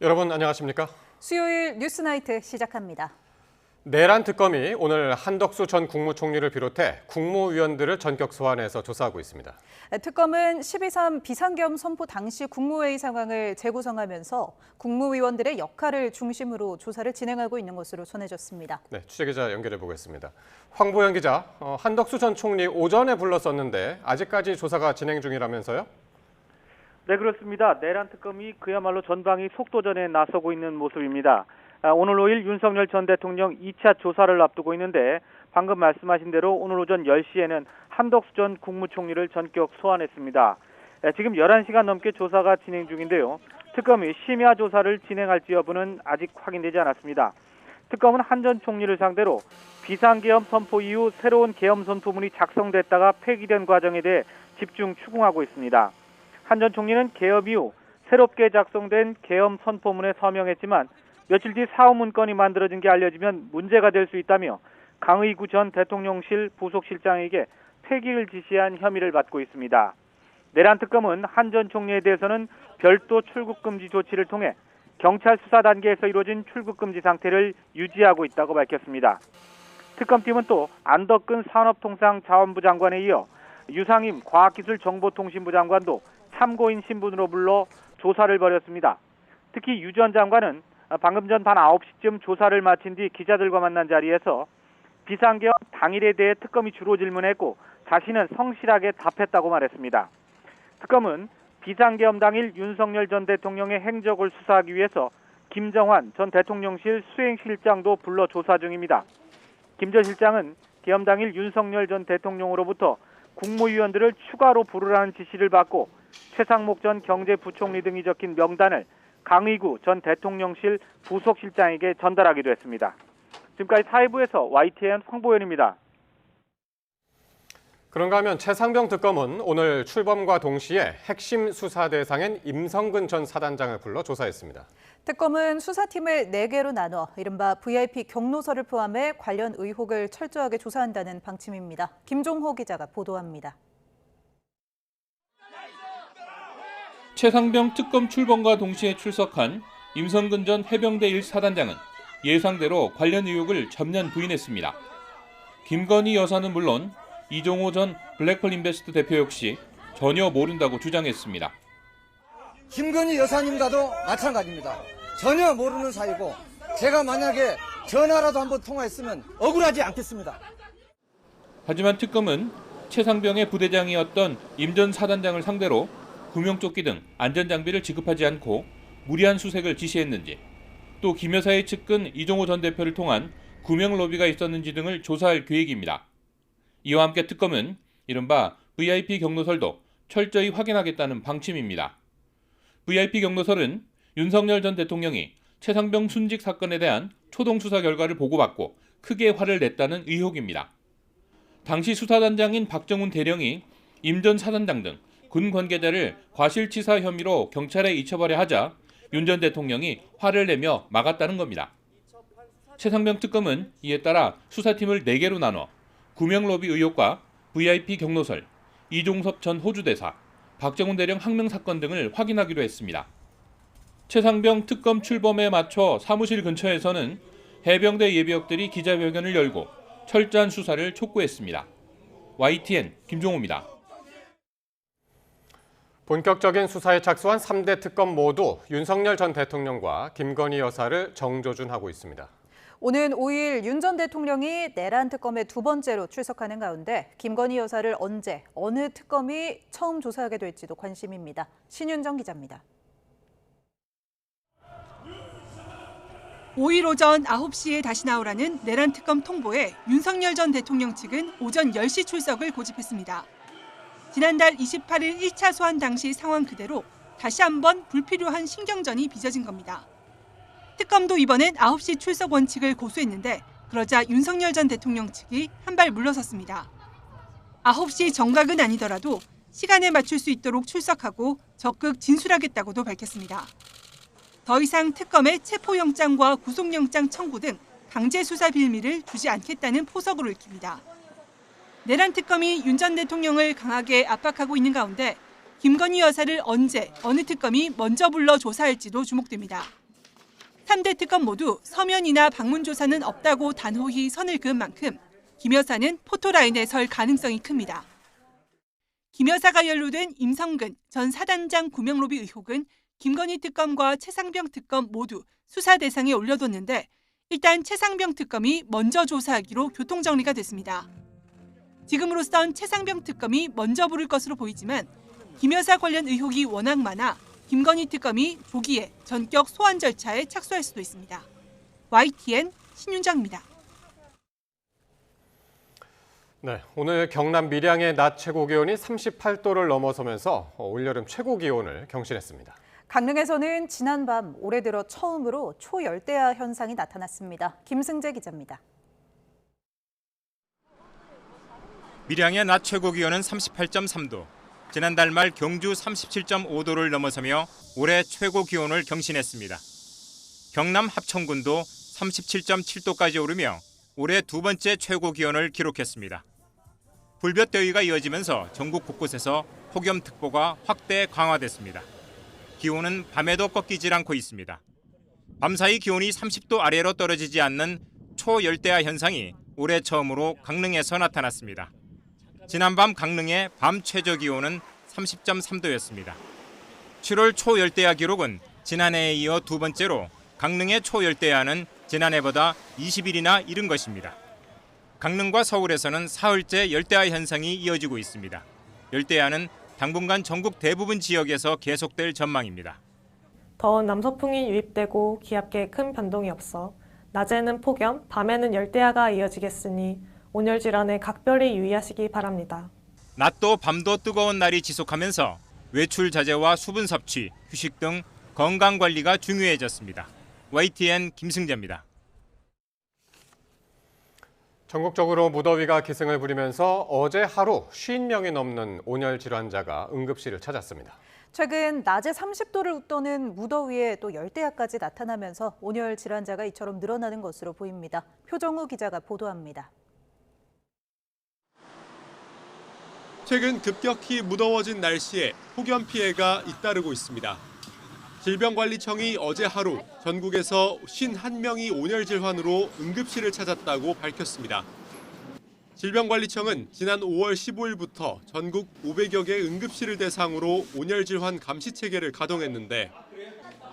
여러분 안녕하십니까? 수요일 뉴스나이트 시작합니다. 내란 특검이 오늘 한덕수 전 국무총리를 비롯해 국무위원들을 전격 소환해서 조사하고 있습니다. 특검은 12.3 비상계엄 선포 당시 국무회의 상황을 재구성하면서 국무위원들의 역할을 중심으로 조사를 진행하고 있는 것으로 전해졌습니다. 네, 취재기자 연결해 보겠습니다. 황보영 기자, 한덕수 전 총리 오전에 불렀었는데 아직까지 조사가 진행 중이라면서요? 네, 그렇습니다. 내란 특검이 그야말로 전방위 속도전에 나서고 있는 모습입니다. 오늘 5일 윤석열 전 대통령 2차 조사를 앞두고 있는데 방금 말씀하신 대로 오늘 오전 10시에는 한덕수 전 국무총리를 전격 소환했습니다. 지금 11시간 넘게 조사가 진행 중인데요. 특검이 심야 조사를 진행할지 여부는 아직 확인되지 않았습니다. 특검은 한 전 총리를 상대로 비상계엄 선포 이후 새로운 계엄 선포문이 작성됐다가 폐기된 과정에 대해 집중 추궁하고 있습니다. 한 전 총리는 계엄 이후 새롭게 작성된 계엄 선포문에 서명했지만 며칠 뒤 사후 문건이 만들어진 게 알려지면 문제가 될 수 있다며 강의구 전 대통령실 부속실장에게 폐기를 지시한 혐의를 받고 있습니다. 내란 특검은 한 전 총리에 대해서는 별도 출국 금지 조치를 통해 경찰 수사 단계에서 이루어진 출국 금지 상태를 유지하고 있다고 밝혔습니다. 특검팀은 또 안덕근 산업통상자원부 장관에 이어 유상임 과학기술정보통신부 장관도 참고인 신분으로 불러 조사를 벌였습니다. 특히 유 전 장관은 방금 전 밤 9시쯤 조사를 마친 뒤 기자들과 만난 자리에서 비상계엄 당일에 대해 특검이 주로 질문했고 자신은 성실하게 답했다고 말했습니다. 특검은 비상계엄 당일 윤석열 전 대통령의 행적을 수사하기 위해서 김정환 전 대통령실 수행실장도 불러 조사 중입니다. 김 전 실장은 계엄 당일 윤석열 전 대통령으로부터 국무위원들을 추가로 부르라는 지시를 받고 최상목 전 경제부총리 등이 적힌 명단을 강의구 전 대통령실 부속실장에게 전달하기도 했습니다. 지금까지 사회부에서 YTN 황보현입니다. 그런가 하면 최상병 특검은 오늘 출범과 동시에 핵심 수사 대상인 임성근 전 사단장을 불러 조사했습니다. 특검은 수사팀을 4개로 나눠 이른바 VIP 경로서를 포함해 관련 의혹을 철저하게 조사한다는 방침입니다. 김종호 기자가 보도합니다. 최상병 특검 출범과 동시에 출석한 임성근 전 해병대 1사단장은 예상대로 관련 의혹을 전면 부인했습니다. 김건희 여사는 물론 이종호 전 블랙펄 인베스트 대표 역시 전혀 모른다고 주장했습니다. 김건희 여사님과도 마찬가지입니다. 전혀 모르는 사이고 제가 만약에 전화라도 한번 통화했으면 억울하지 않겠습니다. 하지만 특검은 최상병의 부대장이었던 임 전 사단장을 상대로 구명조끼 등 안전장비를 지급하지 않고 무리한 수색을 지시했는지, 또 김 여사의 측근 이종호 전 대표를 통한 구명 로비가 있었는지 등을 조사할 계획입니다. 이와 함께 특검은 이른바 VIP 경로설도 철저히 확인하겠다는 방침입니다. VIP 경로설은 윤석열 전 대통령이 최상병 순직 사건에 대한 초동 수사 결과를 보고받고 크게 화를 냈다는 의혹입니다. 당시 수사단장인 박정훈 대령이 임 전 사단장 등 군 관계자를 과실치사 혐의로 경찰에 이첩하려 하자 윤 전 대통령이 화를 내며 막았다는 겁니다. 최상병 특검은 이에 따라 수사팀을 4개로 나눠 구명로비 의혹과 VIP 경로설, 이종섭 전 호주대사, 박정훈 대령 항명 사건 등을 확인하기로 했습니다. 최상병 특검 출범에 맞춰 사무실 근처에서는 해병대 예비역들이 기자회견을 열고 철저한 수사를 촉구했습니다. YTN 김종호입니다. 본격적인 수사에 착수한 3대 특검 모두 윤석열 전 대통령과 김건희 여사를 정조준하고 있습니다. 오는 5일 윤 전 대통령이 내란 특검에 2번째로 출석하는 가운데 김건희 여사를 언제, 어느 특검이 처음 조사하게 될지도 관심입니다. 신윤정 기자입니다. 5일 오전 9시에 다시 나오라는 내란 특검 통보에 윤석열 전 대통령 측은 오전 10시 출석을 고집했습니다. 지난달 28일 1차 소환 당시 상황 그대로 다시 한번 불필요한 신경전이 빚어진 겁니다. 특검도 이번엔 9시 출석 원칙을 고수했는데 그러자 윤석열 전 대통령 측이 한 발 물러섰습니다. 9시 정각은 아니더라도 시간에 맞출 수 있도록 출석하고 적극 진술하겠다고도 밝혔습니다. 더 이상 특검의 체포영장과 구속영장 청구 등 강제 수사 빌미를 주지 않겠다는 포석으로 읽힙니다. 내란 특검이 윤 전 대통령을 강하게 압박하고 있는 가운데 김건희 여사를 언제, 어느 특검이 먼저 불러 조사할지도 주목됩니다. 3대 특검 모두 서면이나 방문 조사는 없다고 단호히 선을 그은 만큼 김 여사는 포토라인에 설 가능성이 큽니다. 김 여사가 연루된 임성근 전 사단장 구명로비 의혹은 김건희 특검과 최상병 특검 모두 수사 대상에 올려뒀는데 일단 최상병 특검이 먼저 조사하기로 교통정리가 됐습니다. 지금으로선 최상병 특검이 먼저 부를 것으로 보이지만 김 여사 관련 의혹이 워낙 많아 김건희 특검이 조기에 전격 소환 절차에 착수할 수도 있습니다. YTN 신윤정입니다. 네, 오늘 경남 밀양의 낮 최고 기온이 38도를 넘어서면서 올여름 최고 기온을 경신했습니다. 강릉에서는 지난밤 올해 들어 처음으로 초열대야 현상이 나타났습니다. 김승재 기자입니다. 밀양의 낮 최고 기온은 38.3도, 지난달 말 경주 37.5도를 넘어서며 올해 최고 기온을 경신했습니다. 경남 합천군도 37.7도까지 오르며 올해 두 번째 최고 기온을 기록했습니다. 불볕더위가 이어지면서 전국 곳곳에서 폭염특보가 확대 강화됐습니다. 기온은 밤에도 꺾이질 않고 있습니다. 밤사이 기온이 30도 아래로 떨어지지 않는 초열대야 현상이 올해 처음으로 강릉에서 나타났습니다. 지난밤 강릉의 밤 최저 기온은 30.3도였습니다. 7월 초열대야 기록은 지난해에 이어 두 번째로 강릉의 초열대야는 지난해보다 20일이나 이른 것입니다. 강릉과 서울에서는 사흘째 열대야 현상이 이어지고 있습니다. 열대야는 당분간 전국 대부분 지역에서 계속될 전망입니다. 더운 남서풍이 유입되고 기압계에 큰 변동이 없어 낮에는 폭염, 밤에는 열대야가 이어지겠으니 온열 질환에 각별히 유의하시기 바랍니다. 낮도 밤도 뜨거운 날이 지속하면서 외출 자제와 수분 섭취, 휴식 등 건강 관리가 중요해졌습니다. YTN 김승재입니다. 전국적으로 무더위가 기승을 부리면서 어제 하루 50명이 넘는 온열 질환자가 응급실을 찾았습니다. 최근 낮에 30도를 웃도는 무더위에 또 열대야까지 나타나면서 온열 질환자가 이처럼 늘어나는 것으로 보입니다. 표정우 기자가 보도합니다. 최근 급격히 무더워진 날씨에 폭염 피해가 잇따르고 있습니다. 질병관리청이 어제 하루 전국에서 51명이 온열 질환으로 응급실을 찾았다고 밝혔습니다. 질병관리청은 지난 5월 15일부터 전국 500여 개 응급실을 대상으로 온열 질환 감시 체계를 가동했는데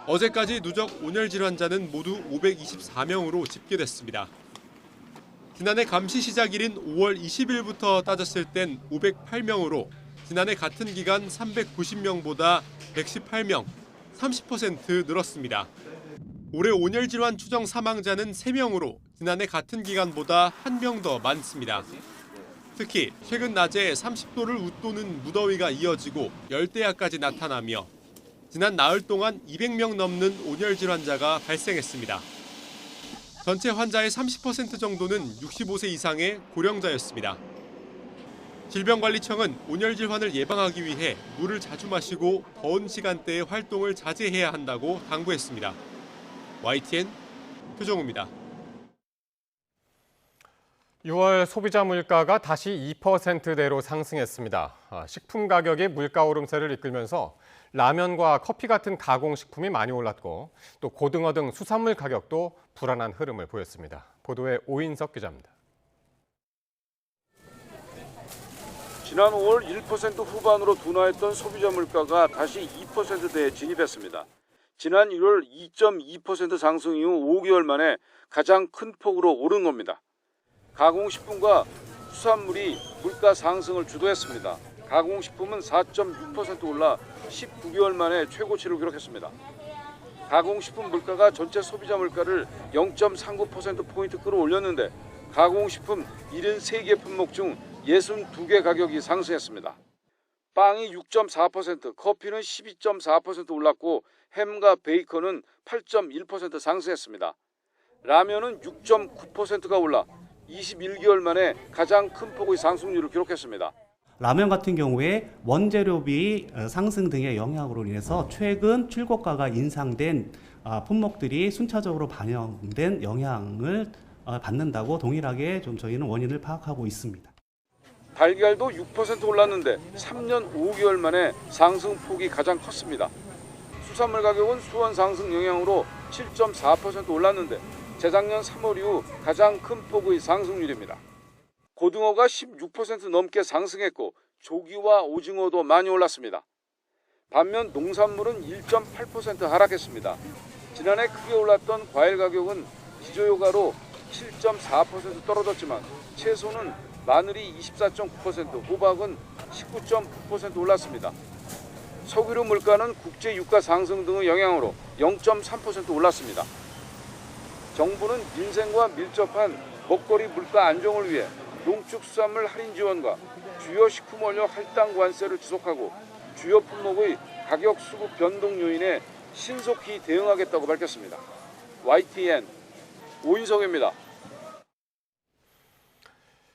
어제까지 누적 온열 질환자는 모두 524명으로 집계됐습니다. 지난해 감시 시작일인 5월 20일부터 따졌을 땐 508명으로 지난해 같은 기간 390명보다 118명, 30% 늘었습니다. 올해 온열 질환 추정 사망자는 3명으로 지난해 같은 기간보다 1명 더 많습니다. 특히 최근 낮에 30도를 웃도는 무더위가 이어지고 열대야까지 나타나며 지난 나흘 동안 200명 넘는 온열 질환자가 발생했습니다. 전체 환자의 30% 정도는 65세 이상의 고령자였습니다. 질병관리청은 온열 질환을 예방하기 위해 물을 자주 마시고 더운 시간대에 활동을 자제해야 한다고 당부했습니다. YTN 표정우입니다. 6월 소비자 물가가 다시 2%대로 상승했습니다. 식품 가격이 물가 오름세를 이끌면서 라면과 커피 같은 가공식품이 많이 올랐고 또 고등어 등 수산물 가격도 불안한 흐름을 보였습니다. 보도에 오인석 기자입니다. 지난 5월 1% 후반으로 둔화했던 소비자 물가가 다시 2%대에 진입했습니다. 지난 1월 2.2% 상승 이후 5개월 만에 가장 큰 폭으로 오른 겁니다. 가공식품과 수산물이 물가 상승을 주도했습니다. 가공식품은 4.6% 올라 19개월 만에 최고치를 기록했습니다. 가공식품 물가가 전체 소비자 물가를 0.39%포인트 끌어올렸는데 가공식품 73개 품목 중 62개 가격이 상승했습니다. 빵이 6.4%, 커피는 12.4% 올랐고 햄과 베이컨은 8.1% 상승했습니다. 라면은 6.9%가 올라 21개월 만에 가장 큰 폭의 상승률을 기록했습니다. 라면 같은 경우에 원재료비 상승 등의 영향으로 인해서 최근 출고가가 인상된 품목들이 순차적으로 반영된 영향을 받는다고 동일하게 좀 저희는 원인을 파악하고 있습니다. 달걀도 6% 올랐는데 3년 5개월 만에 상승폭이 가장 컸습니다. 수산물 가격은 수원 상승 영향으로 7.4% 올랐는데 재작년 3월 이후 가장 큰 폭의 상승률입니다. 고등어가 16% 넘게 상승했고 조기와 오징어도 많이 올랐습니다. 반면 농산물은 1.8% 하락했습니다. 지난해 크게 올랐던 과일 가격은 기저효과로 7.4% 떨어졌지만 채소는 마늘이 24.9%, 호박은 19.9% 올랐습니다. 석유류 물가는 국제 유가 상승 등의 영향으로 0.3% 올랐습니다. 정부는 민생과 밀접한 먹거리 물가 안정을 위해 농축수산물 할인 지원과 주요 식품 원료 할당 관세를 지속하고 주요 품목의 가격 수급 변동 요인에 신속히 대응하겠다고 밝혔습니다. YTN 오인성입니다.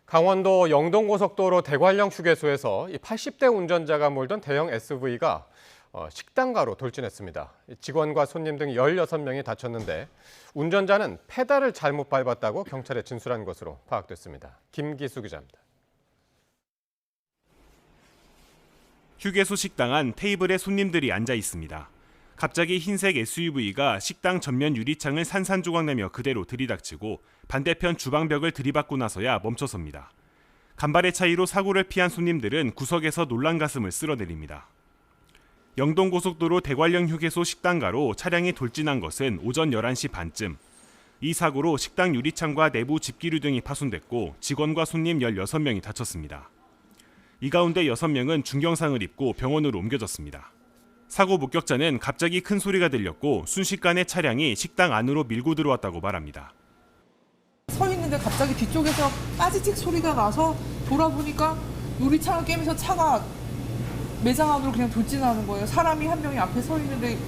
강원도 영동고속도로 대관령 휴게소에서 80대 운전자가 몰던 대형 SUV가 식당가로 돌진했습니다. 직원과 손님 등 16명이 다쳤는데 운전자는 페달을 잘못 밟았다고 경찰에 진술한 것으로 파악됐습니다. 김기수 기자입니다. 휴게소 식당 안 테이블에 손님들이 앉아 있습니다. 갑자기 흰색 SUV가 식당 전면 유리창을 산산조각내며 그대로 들이닥치고 반대편 주방벽을 들이받고 나서야 멈춰섭니다. 간발의 차이로 사고를 피한 손님들은 구석에서 놀란 가슴을 쓸어내립니다. 영동고속도로 대관령 휴게소 식당가로 차량이 돌진한 것은 오전 11시 반쯤. 이 사고로 식당 유리창과 내부 집기류 등이 파손됐고 직원과 손님 16명이 다쳤습니다. 이 가운데 6명은 중경상을 입고 병원으로 옮겨졌습니다. 사고 목격자는 갑자기 큰 소리가 들렸고 순식간에 차량이 식당 안으로 밀고 들어왔다고 말합니다. 서 있는데 갑자기 뒤쪽에서 빠지직 소리가 나서 돌아보니까 유리창을 깨면서 차가 매장 안으로 그냥 돌진하는 거예요. 사람이 한 명이 앞에 서 있는데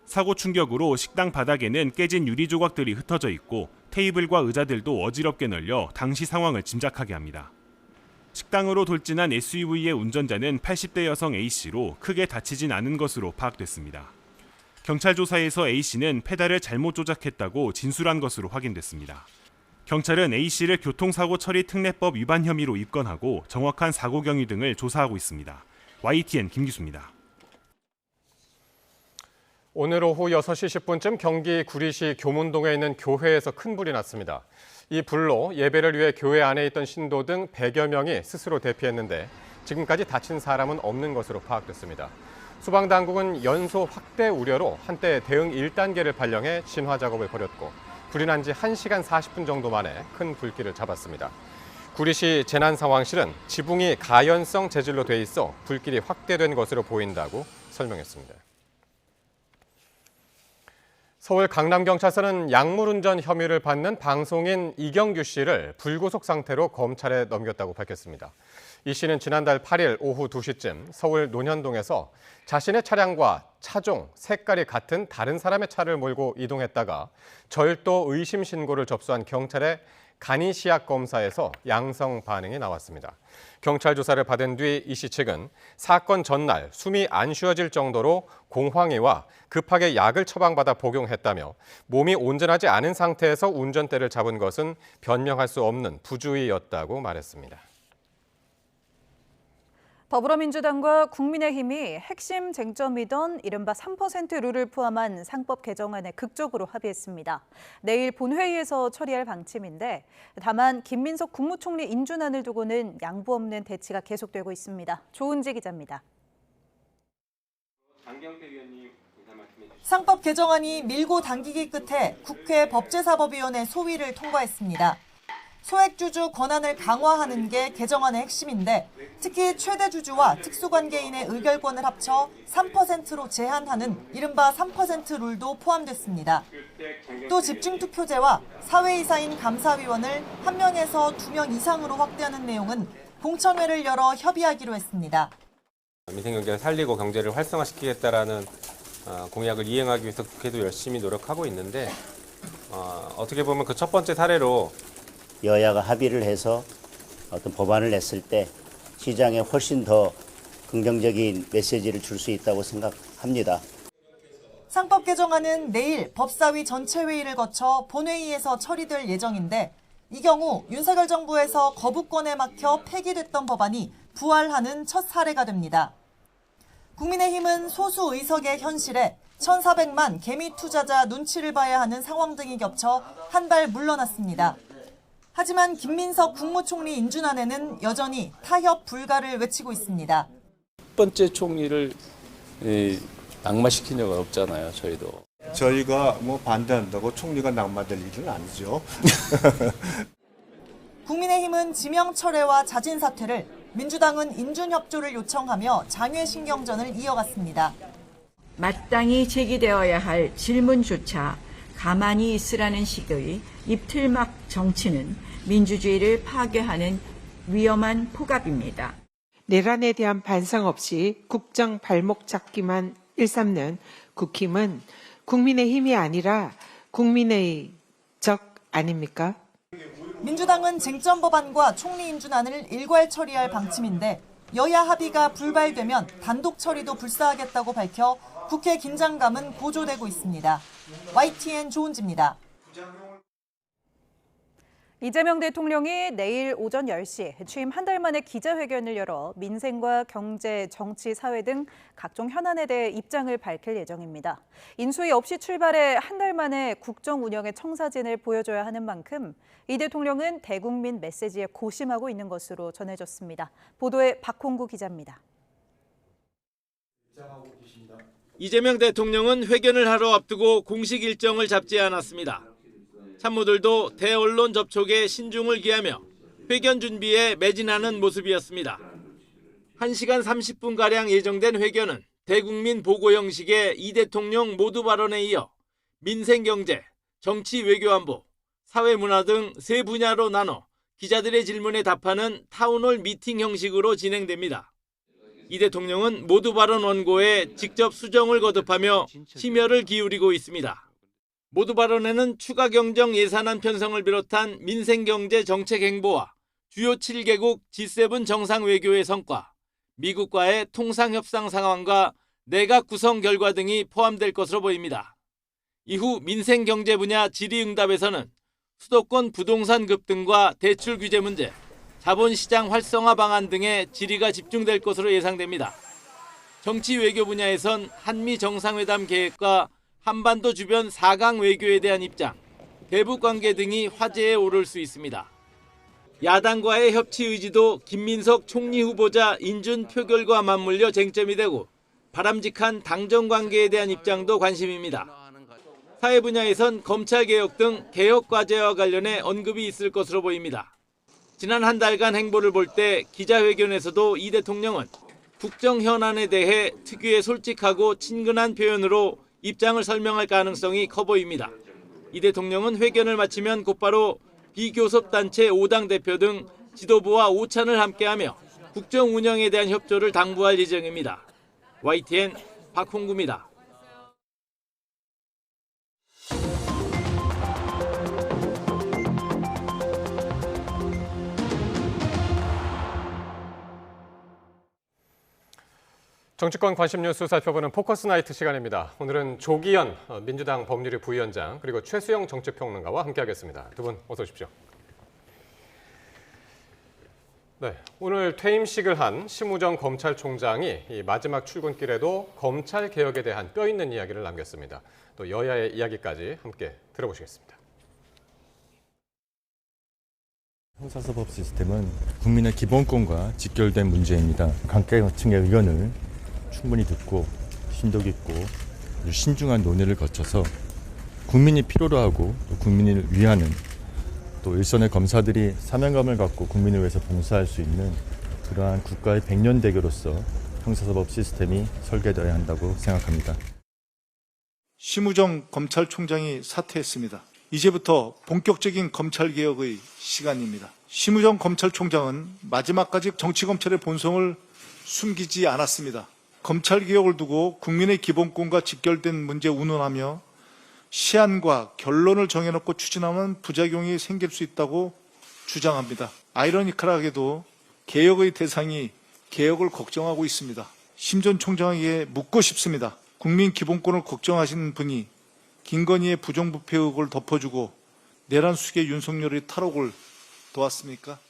사고 충격으로 식당 바닥에는 깨진 유리 조각들이 흩어져 있고 테이블과 의자들도 어지럽게 널려 당시 상황을 짐작하게 합니다. 식당으로 돌진한 SUV의 운전자는 80대 여성 A씨로 크게 다치진 않은 것으로 파악됐습니다. 경찰 조사에서 A씨는 페달을 잘못 조작했다고 진술한 것으로 확인됐습니다. 경찰은 A씨를 교통사고 처리 특례법 위반 혐의로 입건하고 정확한 사고 경위 등을 조사하고 있습니다. YTN 김기수입니다. 오늘 오후 6시 10분쯤 경기 구리시 교문동에 있는 교회에서 큰 불이 났습니다. 이 불로 예배를 위해 교회 안에 있던 신도 등 100여 명이 스스로 대피했는데 지금까지 다친 사람은 없는 것으로 파악됐습니다. 소방당국은 연소 확대 우려로 한때 대응 1단계를 발령해 진화 작업을 벌였고 불이 난 지 1시간 40분 정도 만에 큰 불길을 잡았습니다. 구리시 재난상황실은 지붕이 가연성 재질로 돼 있어 불길이 확대된 것으로 보인다고 설명했습니다. 서울 강남경찰서는 약물운전 혐의를 받는 방송인 이경규 씨를 불구속 상태로 검찰에 넘겼다고 밝혔습니다. 이 씨는 지난달 8일 오후 2시쯤 서울 논현동에서 자신의 차량과 차종, 색깔이 같은 다른 사람의 차를 몰고 이동했다가 절도 의심 신고를 접수한 경찰의 간이시약 검사에서 양성 반응이 나왔습니다. 경찰 조사를 받은 뒤 이 씨 측은 사건 전날 숨이 안 쉬어질 정도로 공황이와 급하게 약을 처방받아 복용했다며 몸이 온전하지 않은 상태에서 운전대를 잡은 것은 변명할 수 없는 부주의였다고 말했습니다. 더불어민주당과 국민의힘이 핵심 쟁점이던 이른바 3% 룰을 포함한 상법 개정안에 극적으로 합의했습니다. 내일 본회의에서 처리할 방침인데 다만 김민석 국무총리 인준안을 두고는 양보 없는 대치가 계속되고 있습니다. 조은지 기자입니다. 상법 개정안이 밀고 당기기 끝에 국회 법제사법위원회 소위를 통과했습니다. 소액주주 권한을 강화하는 게 개정안의 핵심인데 특히 최대 주주와 특수관계인의 의결권을 합쳐 3%로 제한하는 이른바 3% 룰도 포함됐습니다. 또 집중투표제와 사회이사인 감사위원을 1명에서 2명 이상으로 확대하는 내용은 공청회를 열어 협의하기로 했습니다. 민생경제를 살리고 경제를 활성화시키겠다라는 공약을 이행하기 위해서 국회도 열심히 노력하고 있는데 어떻게 보면 그 첫 번째 사례로 여야가 합의를 해서 어떤 법안을 냈을 때 시장에 훨씬 더 긍정적인 메시지를 줄 수 있다고 생각합니다. 상법 개정안은 내일 법사위 전체 회의를 거쳐 본회의에서 처리될 예정인데 이 경우 윤석열 정부에서 거부권에 막혀 폐기됐던 법안이 부활하는 첫 사례가 됩니다. 국민의힘은 소수 의석의 현실에 1,400만 개미 투자자 눈치를 봐야 하는 상황 등이 겹쳐 한 발 물러났습니다. 하지만 김민석 국무총리 인준안에는 여전히 타협 불가를 외치고 있습니다. 첫 번째 총리를 낙마시킨 적은 없잖아요, 저희도. 저희가 반대한다고 총리가 낙마될 일은 아니죠. 국민의힘은 지명 철회와 자진 사퇴를, 민주당은 인준 협조를 요청하며 장외 신경전을 이어갔습니다. 마땅히 제기되어야 할 질문조차 가만히 있으라는 식의 입틀막 정치는 민주주의를 파괴하는 위험한 포갑입니다. 내란에 대한 반성 없이 국정 발목 잡기만 일삼는 국힘은 국민의힘이 아니라 국민의 적 아닙니까? 민주당은 쟁점 법안과 총리 인준안을 일괄 처리할 방침인데 여야 합의가 불발되면 단독 처리도 불사하겠다고 밝혀 국회 긴장감은 고조되고 있습니다. YTN 조은지입니다. 이재명 대통령이 내일 오전 10시 취임 한 달 만에 기자회견을 열어 민생과 경제, 정치, 사회 등 각종 현안에 대해 입장을 밝힐 예정입니다. 인수위 없이 출발해 한 달 만에 국정 운영의 청사진을 보여줘야 하는 만큼 이 대통령은 대국민 메시지에 고심하고 있는 것으로 전해졌습니다. 보도에 박홍구 기자입니다. 이재명 대통령은 회견을 하러 앞두고 공식 일정을 잡지 않았습니다. 참모들도 대언론 접촉에 신중을 기하며 회견 준비에 매진하는 모습이었습니다. 1시간 30분가량 예정된 회견은 대국민 보고 형식의 이 대통령 모두 발언에 이어 민생 경제, 정치 외교안보, 사회문화 등 세 분야로 나눠 기자들의 질문에 답하는 타운홀 미팅 형식으로 진행됩니다. 이 대통령은 모두 발언 원고에 직접 수정을 거듭하며 심혈을 기울이고 있습니다. 모두 발언에는 추가 경정 예산안 편성을 비롯한 민생경제 정책 행보와 주요 7개국 G7 정상외교의 성과, 미국과의 통상협상 상황과 내각 구성 결과 등이 포함될 것으로 보입니다. 이후 민생경제 분야 질의응답에서는 수도권 부동산 급등과 대출 규제 문제, 자본시장 활성화 방안 등의 질의가 집중될 것으로 예상됩니다. 정치 외교 분야에선 한미 정상회담 계획과 한반도 주변 4강 외교에 대한 입장, 대북 관계 등이 화제에 오를 수 있습니다. 야당과의 협치 의지도 김민석 총리 후보자 인준 표결과 맞물려 쟁점이 되고 바람직한 당정 관계에 대한 입장도 관심입니다. 사회 분야에선 검찰개혁 등 개혁 과제와 관련해 언급이 있을 것으로 보입니다. 지난 한 달간 행보를 볼 때 기자회견에서도 이 대통령은 국정 현안에 대해 특유의 솔직하고 친근한 표현으로 입장을 설명할 가능성이 커 보입니다. 이 대통령은 회견을 마치면 곧바로 비교섭단체 5당 대표 등 지도부와 오찬을 함께하며 국정 운영에 대한 협조를 당부할 예정입니다. YTN 박홍구입니다. 정치권 관심 뉴스 살펴보는 포커스 나이트 시간입니다. 오늘은 조기현 민주당 법률위 부위원장 그리고 최수영 정치평론가와 함께하겠습니다. 두 분 어서 오십시오. 네, 오늘 퇴임식을 한 심우정 검찰총장이 이 마지막 출근길에도 검찰 개혁에 대한 뼈 있는 이야기를 남겼습니다. 또 여야의 이야기까지 함께 들어보시겠습니다. 형사사법 시스템은 국민의 기본권과 직결된 문제입니다. 각계층의 의견을 충분히 듣고 심도 깊고 신중한 논의를 거쳐서 국민이 필요로 하고 또 국민을 위하는 또 일선의 검사들이 사명감을 갖고 국민을 위해서 봉사할 수 있는 그러한 국가의 백년대교로서 형사사법 시스템이 설계되어야 한다고 생각합니다. 심우정 검찰총장이 사퇴했습니다. 이제부터 본격적인 검찰개혁의 시간입니다. 심우정 검찰총장은 마지막까지 정치검찰의 본성을 숨기지 않았습니다. 검찰개혁을 두고 국민의 기본권과 직결된 문제 운운하며 시한과 결론을 정해놓고 추진하면 부작용이 생길 수 있다고 주장합니다. 아이러니컬하게도 개혁의 대상이 개혁을 걱정하고 있습니다. 심 전 총장에게 묻고 싶습니다. 국민 기본권을 걱정하시는 분이 김건희의 부정부패 의혹을 덮어주고 내란 수계 윤석열의 탈옥을 도왔습니까?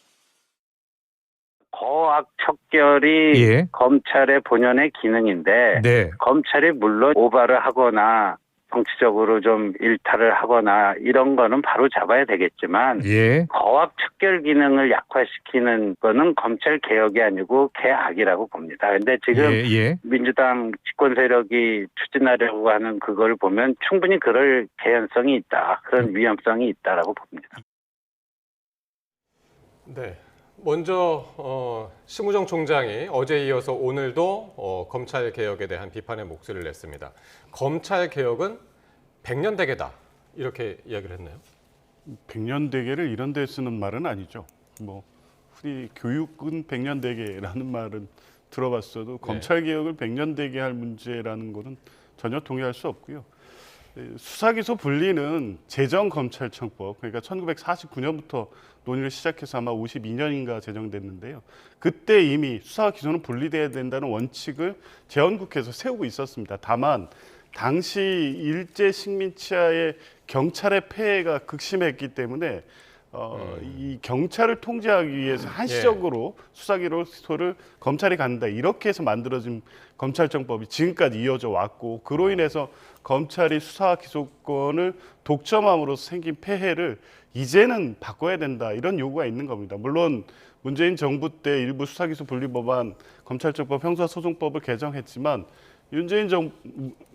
거학 척결이 검찰의 본연의 기능인데 검찰이 물론 오바를 하거나 정치적으로 좀 일탈을 하거나 이런 거는 바로 잡아야 되겠지만 거학 척결 기능을 약화시키는 거는 검찰 개혁이 아니고 개악이라고 봅니다. 그런데 지금 민주당 집권 세력이 추진하려고 하는 그걸 보면 충분히 그럴 개연성이 있다. 그런 위험성이 있다라고 봅니다. 네. 먼저 심우정 총장이 어제 이어서 오늘도 검찰 개혁에 대한 비판의 목소리를 냈습니다. 검찰 개혁은 100년 대계다 이렇게 이야기를 했나요? 100년 대계를 이런 데 쓰는 말은 아니죠. 뭐 흔히 교육은 100년 대계라는 말은 들어봤어도 검찰 개혁을 100년 대계 할 문제라는 것은 전혀 동의할 수 없고요. 수사기소 분리는 제정검찰청법, 그러니까 1949년부터 논의를 시작해서 아마 52년인가 제정됐는데요. 그때 이미 수사와 기소는 분리돼야 된다는 원칙을 재헌국회에서 세우고 있었습니다. 다만 당시 일제 식민치하에 경찰의 폐해가 극심했기 때문에 이 경찰을 통제하기 위해서 한시적으로 수사기소를 검찰이 갖는다 이렇게 해서 만들어진 검찰청법이 지금까지 이어져 왔고 그로 인해서 검찰이 수사 기소권을 독점함으로써 생긴 폐해를 이제는 바꿔야 된다 이런 요구가 있는 겁니다. 물론 문재인 정부 때 일부 수사기소 분리법안 검찰청법 형사소송법을 개정했지만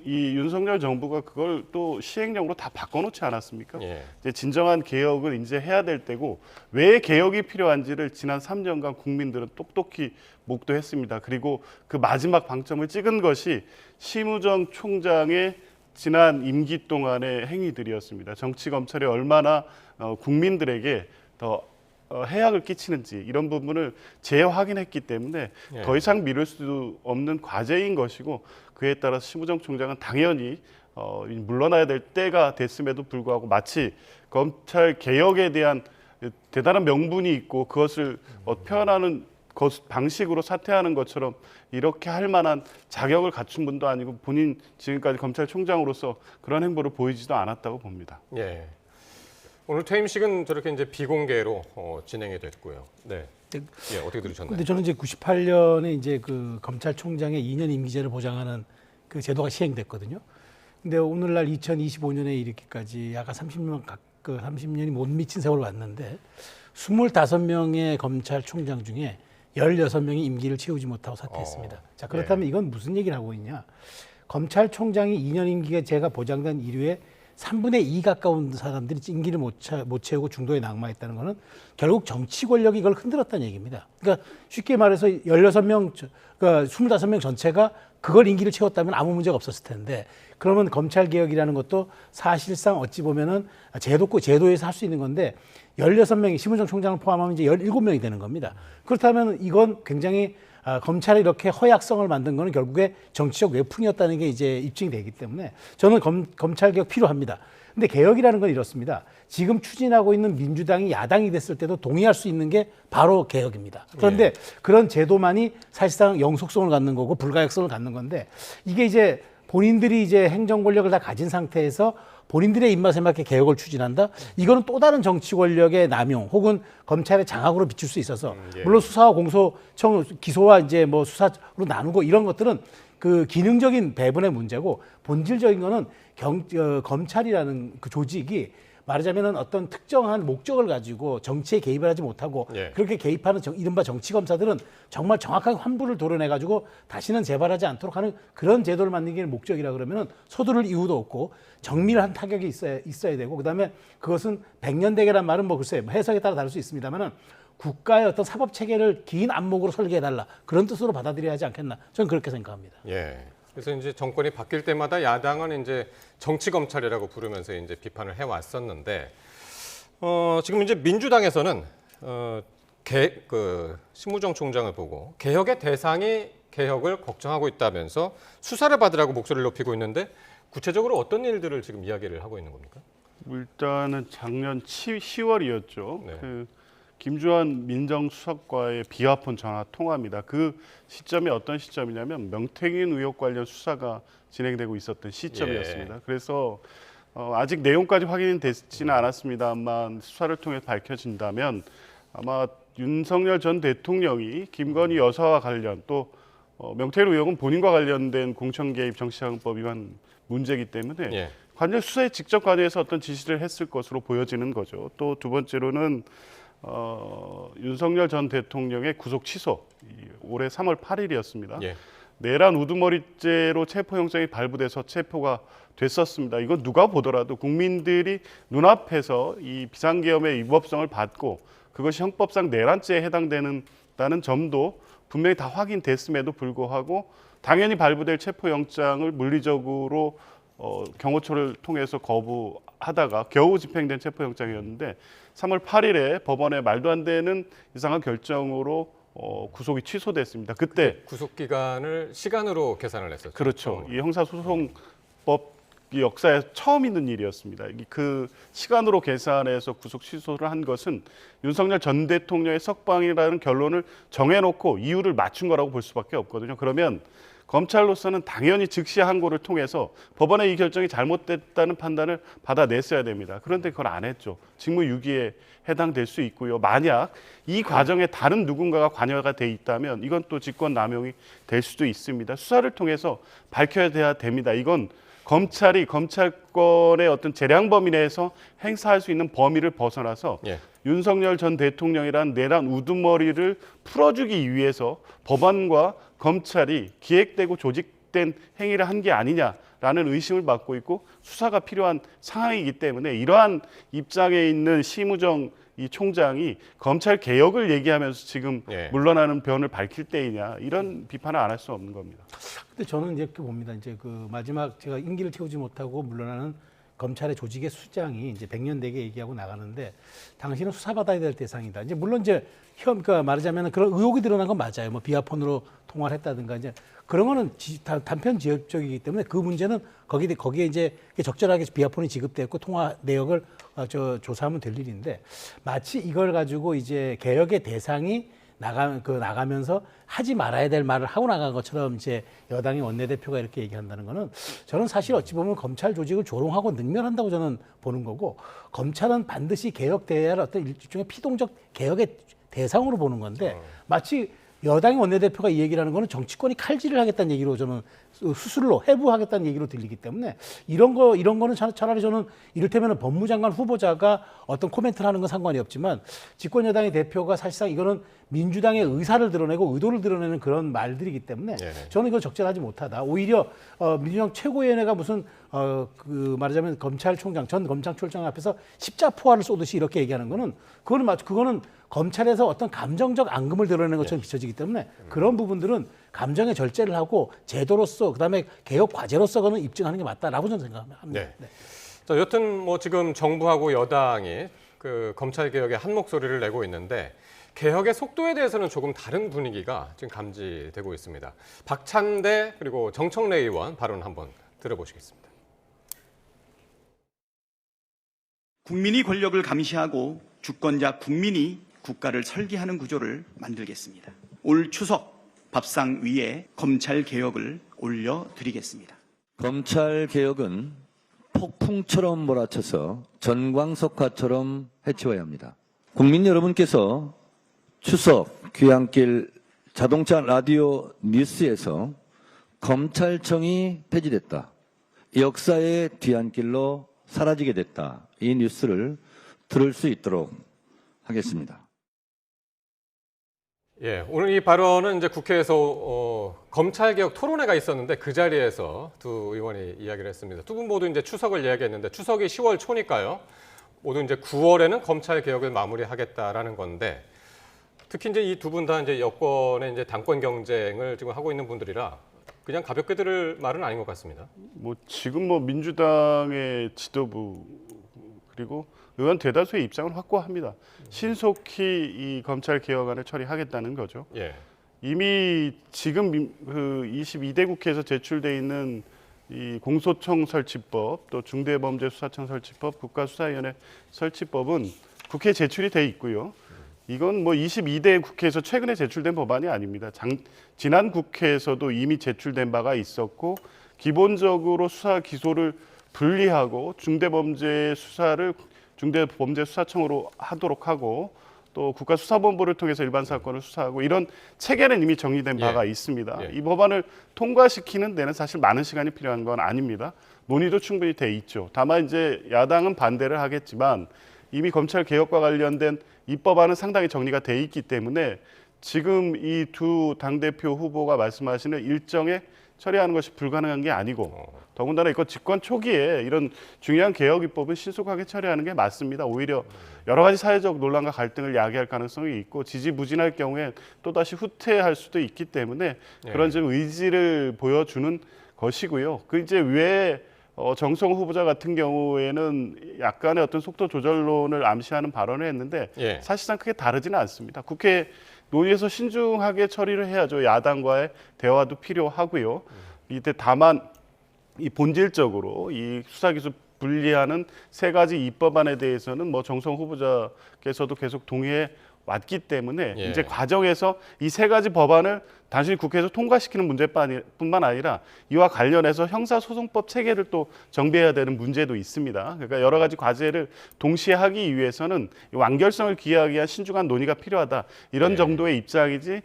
윤석열 정부가 그걸 또 시행령으로 다 바꿔놓지 않았습니까? 이제 진정한 개혁을 이제 해야 될 때고 왜 개혁이 필요한지를 지난 3년간 국민들은 똑똑히 목도했습니다. 그리고 그 마지막 방점을 찍은 것이 심우정 총장의 지난 임기 동안의 행위들이었습니다. 정치 검찰이 얼마나 국민들에게 더 해악을 끼치는지 이런 부분을 재확인했기 때문에 더 이상 미룰 수 없는 과제인 것이고 그에 따라 심우정 총장은 당연히 물러나야 될 때가 됐음에도 불구하고 마치 검찰 개혁에 대한 대단한 명분이 있고 그것을 표현하는 방식으로 사퇴하는 것처럼 이렇게 할 만한 자격을 갖춘 분도 아니고 본인 지금까지 검찰총장으로서 그런 행보를 보이지도 않았다고 봅니다. 오늘 퇴임식은 저렇게 이제 비공개로 진행이 됐고요. 어떻게 들으셨나요? 근데 저는 이제 98년에 이제 그 검찰총장의 2년 임기제를 보장하는 그 제도가 시행됐거든요. 근데 오늘날 2025년에 이렇게까지 약간 30년이 못 미친 세월을 왔는데 25명의 검찰총장 중에 16명이 임기를 채우지 못하고 사퇴했습니다. 자, 그렇다면 이건 무슨 얘기를 하고 있냐? 검찰총장이 2년 임기가 제가 보장된 이후에 3분의 2 가까운 사람들이 임기를 못 채우고 중도에 낙마했다는 것은 결국 정치 권력이 이걸 흔들었다는 얘기입니다. 그러니까 쉽게 말해서 16명, 그러니까 25명 전체가 그걸 임기를 채웠다면 아무 문제가 없었을 텐데 그러면 검찰개혁이라는 것도 사실상 어찌 보면은 제도에서 할 수 있는 건데 16명이 심우정 총장을 포함하면 이제 17명이 되는 겁니다. 그렇다면 이건 굉장히 검찰이 이렇게 허약성을 만든 거는 결국에 정치적 외풍이었다는 게 이제 입증이 되기 때문에 저는 검찰개혁 필요합니다. 근데 개혁이라는 건 이렇습니다. 지금 추진하고 있는 민주당이 야당이 됐을 때도 동의할 수 있는 게 바로 개혁입니다. 그런데 그런 제도만이 사실상 영속성을 갖는 거고 불가역성을 갖는 건데 이게 이제 본인들이 이제 행정 권력을 다 가진 상태에서 본인들의 입맛에 맞게 개혁을 추진한다? 이거는 또 다른 정치 권력의 남용 혹은 검찰의 장악으로 비출 수 있어서 물론 수사와 공소청 기소와 이제 뭐 수사로 나누고 이런 것들은 그 기능적인 배분의 문제고 본질적인 거는 검찰이라는 그 조직이 말하자면 어떤 특정한 목적을 가지고 정치에 개입을 하지 못하고 그렇게 개입하는 이른바 정치검사들은 정말 정확하게 환부를 도려내가지고 다시는 재발하지 않도록 하는 그런 제도를 만드는 게 목적이라 그러면 서두를 이유도 없고 정밀한 타격이 있어야 되고 그다음에 그것은 100년 대계란 말은 뭐 글쎄 해석에 따라 다를 수 있습니다만은 국가의 어떤 사법 체계를 긴 안목으로 설계해달라 그런 뜻으로 받아들여야 하지 않겠나 저는 그렇게 생각합니다. 그래서 이제 정권이 바뀔 때마다 야당은 이제 정치 검찰이라고 부르면서 이제 비판을 해왔었는데 지금 이제 민주당에서는 심우정 총장을 보고 개혁의 대상이 개혁을 걱정하고 있다면서 수사를 받으라고 목소리를 높이고 있는데 구체적으로 어떤 일들을 지금 이야기를 하고 있는 겁니까? 일단은 작년 10월이었죠. 김주환 민정수석과의 비화폰 전화 통화입니다. 그 시점이 어떤 시점이냐면 명태균 의혹 관련 수사가 진행되고 있었던 시점이었습니다. 그래서 아직 내용까지 확인이 되지는 않았습니다만 수사를 통해 밝혀진다면 아마 윤석열 전 대통령이 김건희 여사와 관련 또 명태균 의혹은 본인과 관련된 공천 개입 정치자금법 위반 문제이기 때문에 예. 관련 수사에 직접 관여해서 어떤 지시를 했을 것으로 보여지는 거죠. 또 두 번째로는 윤석열 전 대통령의 구속 취소, 올해 3월 8일이었습니다. 예. 내란 우두머리죄로 체포영장이 발부돼서 체포가 됐었습니다. 이건 누가 보더라도 국민들이 눈앞에서 이 비상계엄의 위법성을 받고 그것이 형법상 내란죄에 해당되는다는 점도 분명히 다 확인됐음에도 불구하고 당연히 발부될 체포영장을 물리적으로 경호처를 통해서 거부하다가 겨우 집행된 체포영장이었는데 3월 8일에 법원의 말도 안 되는 이상한 결정으로 구속이 취소됐습니다. 그때 구속 기간을 시간으로 계산을 했었죠. 그렇죠. 이 형사소송법 역사에 처음 있는 일이었습니다. 그 시간으로 계산해서 구속 취소를 한 것은 윤석열 전 대통령의 석방이라는 결론을 정해놓고 이유를 맞춘 거라고 볼 수밖에 없거든요. 그러면 검찰로서는 당연히 즉시 항고를 통해서 법원의 이 결정이 잘못됐다는 판단을 받아냈어야 됩니다. 그런데 그걸 안 했죠. 직무유기에 해당될 수 있고요. 만약 이 과정에 다른 누군가가 관여가 돼 있다면 이건 또 직권남용이 될 수도 있습니다. 수사를 통해서 밝혀야 됩니다. 이건 검찰이 검찰권의 어떤 재량 범위 내에서 행사할 수 있는 범위를 벗어나서 예. 윤석열 전 대통령이란 내란 우두머리를 풀어주기 위해서 법원과 검찰이 기획되고 조직된 행위를 한 게 아니냐라는 의심을 받고 있고 수사가 필요한 상황이기 때문에 이러한 입장에 있는 심우정 이 총장이 검찰 개혁을 얘기하면서 지금 예. 물러나는 변을 밝힐 때이냐 이런 비판을 안 할 수 없는 겁니다. 근데 저는 이제 그 봅니다. 이제 그 마지막 제가 임기를 채우지 못하고 물러나는 검찰의 조직의 수장이 이제 100년 되게 얘기하고 나가는데 당신은 수사받아야 될 대상이다. 이제 물론 이제 그러니까 말하자면 그런 의혹이 드러난 건 맞아요. 뭐 비아폰으로 통화를 했다든가 이제 그런 거는 단편 지역적이기 때문에 그 문제는 거기에 이제 적절하게 비아폰이 지급됐고 통화 내역을 조사하면 될 일인데 마치 이걸 가지고 이제 개혁의 대상이 나가면서 하지 말아야 될 말을 하고 나간 것처럼 이제 여당의 원내대표가 이렇게 얘기한다는 거는 저는 사실 어찌 보면 검찰 조직을 조롱하고 능멸한다고 저는 보는 거고 검찰은 반드시 개혁돼야 할 어떤 일종의 피동적 개혁의 대상으로 보는 건데 마치 여당의 원내대표가 이 얘기를 하는 거는 정치권이 칼질을 하겠다는 얘기로 저는 수술로 해부하겠다는 얘기로 들리기 때문에 이런 거는 차라리 저는 이를테면 법무장관 후보자가 어떤 코멘트를 하는 건 상관이 없지만 집권 여당의 대표가 사실상 이거는 민주당의 의사를 드러내고 의도를 드러내는 그런 말들이기 때문에 저는 이건 적절하지 못하다. 오히려 민주당 최고위원회가 무슨 말하자면 전 검찰총장 앞에서 십자포화를 쏘듯이 이렇게 얘기하는 거는 그거는 검찰에서 어떤 감정적 앙금을 드러내는 것처럼 비춰지기 때문에 그런 부분들은 감정의 절제를 하고 제도로서 그다음에 개혁 과제로서 그는 입증하는 게 맞다라고 저는 생각합니다. 네. 자, 여튼 뭐 지금 정부하고 여당이 그 검찰 개혁에 한 목소리를 내고 있는데 개혁의 속도에 대해서는 조금 다른 분위기가 지금 감지되고 있습니다. 박찬대 그리고 정청래 의원 발언 한번 들어보시겠습니다. 국민이 권력을 감시하고 주권자 국민이 국가를 설계하는 구조를 만들겠습니다. 올 추석 밥상 위에 검찰 개혁을 올려드리겠습니다. 검찰 개혁은 폭풍처럼 몰아쳐서 전광석화처럼 해치워야 합니다. 국민 여러분께서 추석 귀향길 자동차 라디오 뉴스에서 검찰청이 폐지됐다. 역사의 뒤안길로 사라지게 됐다. 이 뉴스를 들을 수 있도록 하겠습니다. 예, 오늘 이 발언은 이제 국회에서 검찰개혁 토론회가 있었는데 그 자리에서 두 의원이 이야기를 했습니다. 두 분 모두 이제 추석을 이야기했는데 추석이 10월 초니까요. 모두 이제 9월에는 검찰개혁을 마무리하겠다라는 건데 특히 이제 이 두 분 다 이제 여권의 이제 당권 경쟁을 지금 하고 있는 분들이라 그냥 가볍게 들을 말은 아닌 것 같습니다. 뭐 지금 뭐 민주당의 지도부 그리고 의원 대다수의 입장은 확고합니다. 신속히 이 검찰 개혁안을 처리하겠다는 거죠. 예. 이미 지금 그 22대 국회에서 제출돼 있는 이 공소청 설치법, 또 중대범죄수사청 설치법, 국가수사위원회 설치법은 국회에 제출이 돼 있고요. 이건 뭐 22대 국회에서 최근에 제출된 법안이 아닙니다. 지난 국회에서도 이미 제출된 바가 있었고 기본적으로 수사 기소를 분리하고 중대범죄 수사를 중대범죄수사청으로 하도록 하고 또 국가수사본부를 통해서 일반 사건을 수사하고 이런 체계는 이미 정리된 바가 있습니다. 이 법안을 통과시키는 데는 사실 많은 시간이 필요한 건 아닙니다. 논의도 충분히 돼 있죠. 다만 이제 야당은 반대를 하겠지만 이미 검찰 개혁과 관련된 입법안은 상당히 정리가 돼 있기 때문에 지금 이 두 당대표 후보가 말씀하시는 일정에 처리하는 것이 불가능한 게 아니고 더군다나 이거 집권 초기에 이런 중요한 개혁 입법은 신속하게 처리하는 게 맞습니다. 오히려 여러 가지 사회적 논란과 갈등을 야기할 가능성이 있고 지지부진할 경우에 또다시 후퇴할 수도 있기 때문에 그런 좀 의지를 보여주는 것이고요. 그 이제 왜 정성호 후보자 같은 경우에는 약간의 어떤 속도 조절론을 암시하는 발언을 했는데 사실상 크게 다르지는 않습니다. 국회 논의에서 신중하게 처리를 해야죠. 야당과의 대화도 필요하고요. 이때 다만 이 본질적으로 이 수사기소 분리하는 세 가지 입법안에 대해서는 뭐 정성호 후보자께서도 계속 동의해 왔기 때문에 이제 과정에서 이 세 가지 법안을 단순히 국회에서 통과시키는 문제뿐만 아니라 이와 관련해서 형사소송법 체계를 또 정비해야 되는 문제도 있습니다. 그러니까 여러 가지 과제를 동시에 하기 위해서는 완결성을 기하기 위한 신중한 논의가 필요하다. 이런 정도의 입장이지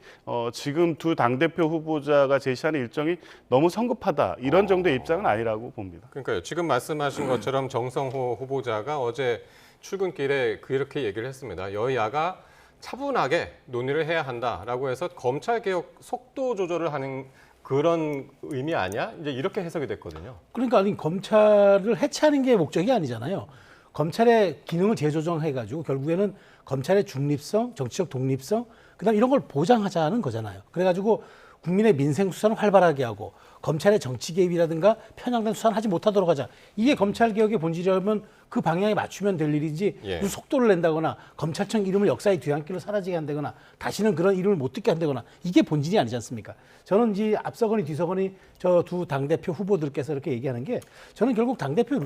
지금 두 당대표 후보자가 제시하는 일정이 너무 성급하다. 이런 정도의 입장은 아니라고 봅니다. 그러니까요. 지금 말씀하신 것처럼 정성호 후보자가 어제 출근길에 그렇게 얘기를 했습니다. 여야가 차분하게 논의를 해야 한다라고 해서 검찰개혁 속도 조절을 하는 그런 의미 아니야? 이제 이렇게 해석이 됐거든요. 그러니까 아니 검찰을 해체하는 게 목적이 아니잖아요. 검찰의 기능을 재조정해가지고 결국에는 검찰의 중립성, 정치적 독립성, 그다음 이런 걸 보장하자는 거잖아요. 그래가지고 국민의 민생 수사는 활발하게 하고 검찰의 정치 개입이라든가 편향된 수사는 하지 못하도록 하자. 이게 검찰개혁의 본질이라면 그 방향에 맞추면 될 일이지 무슨 속도를 낸다거나 검찰청 이름을 역사의 뒤안길로 사라지게 한다거나 다시는 그런 이름을 못 듣게 한다거나 이게 본질이 아니지 않습니까? 저는 이제 앞서거니 뒤서거니 저 두 당대표 후보들께서 이렇게 얘기하는 게 저는 결국 당대표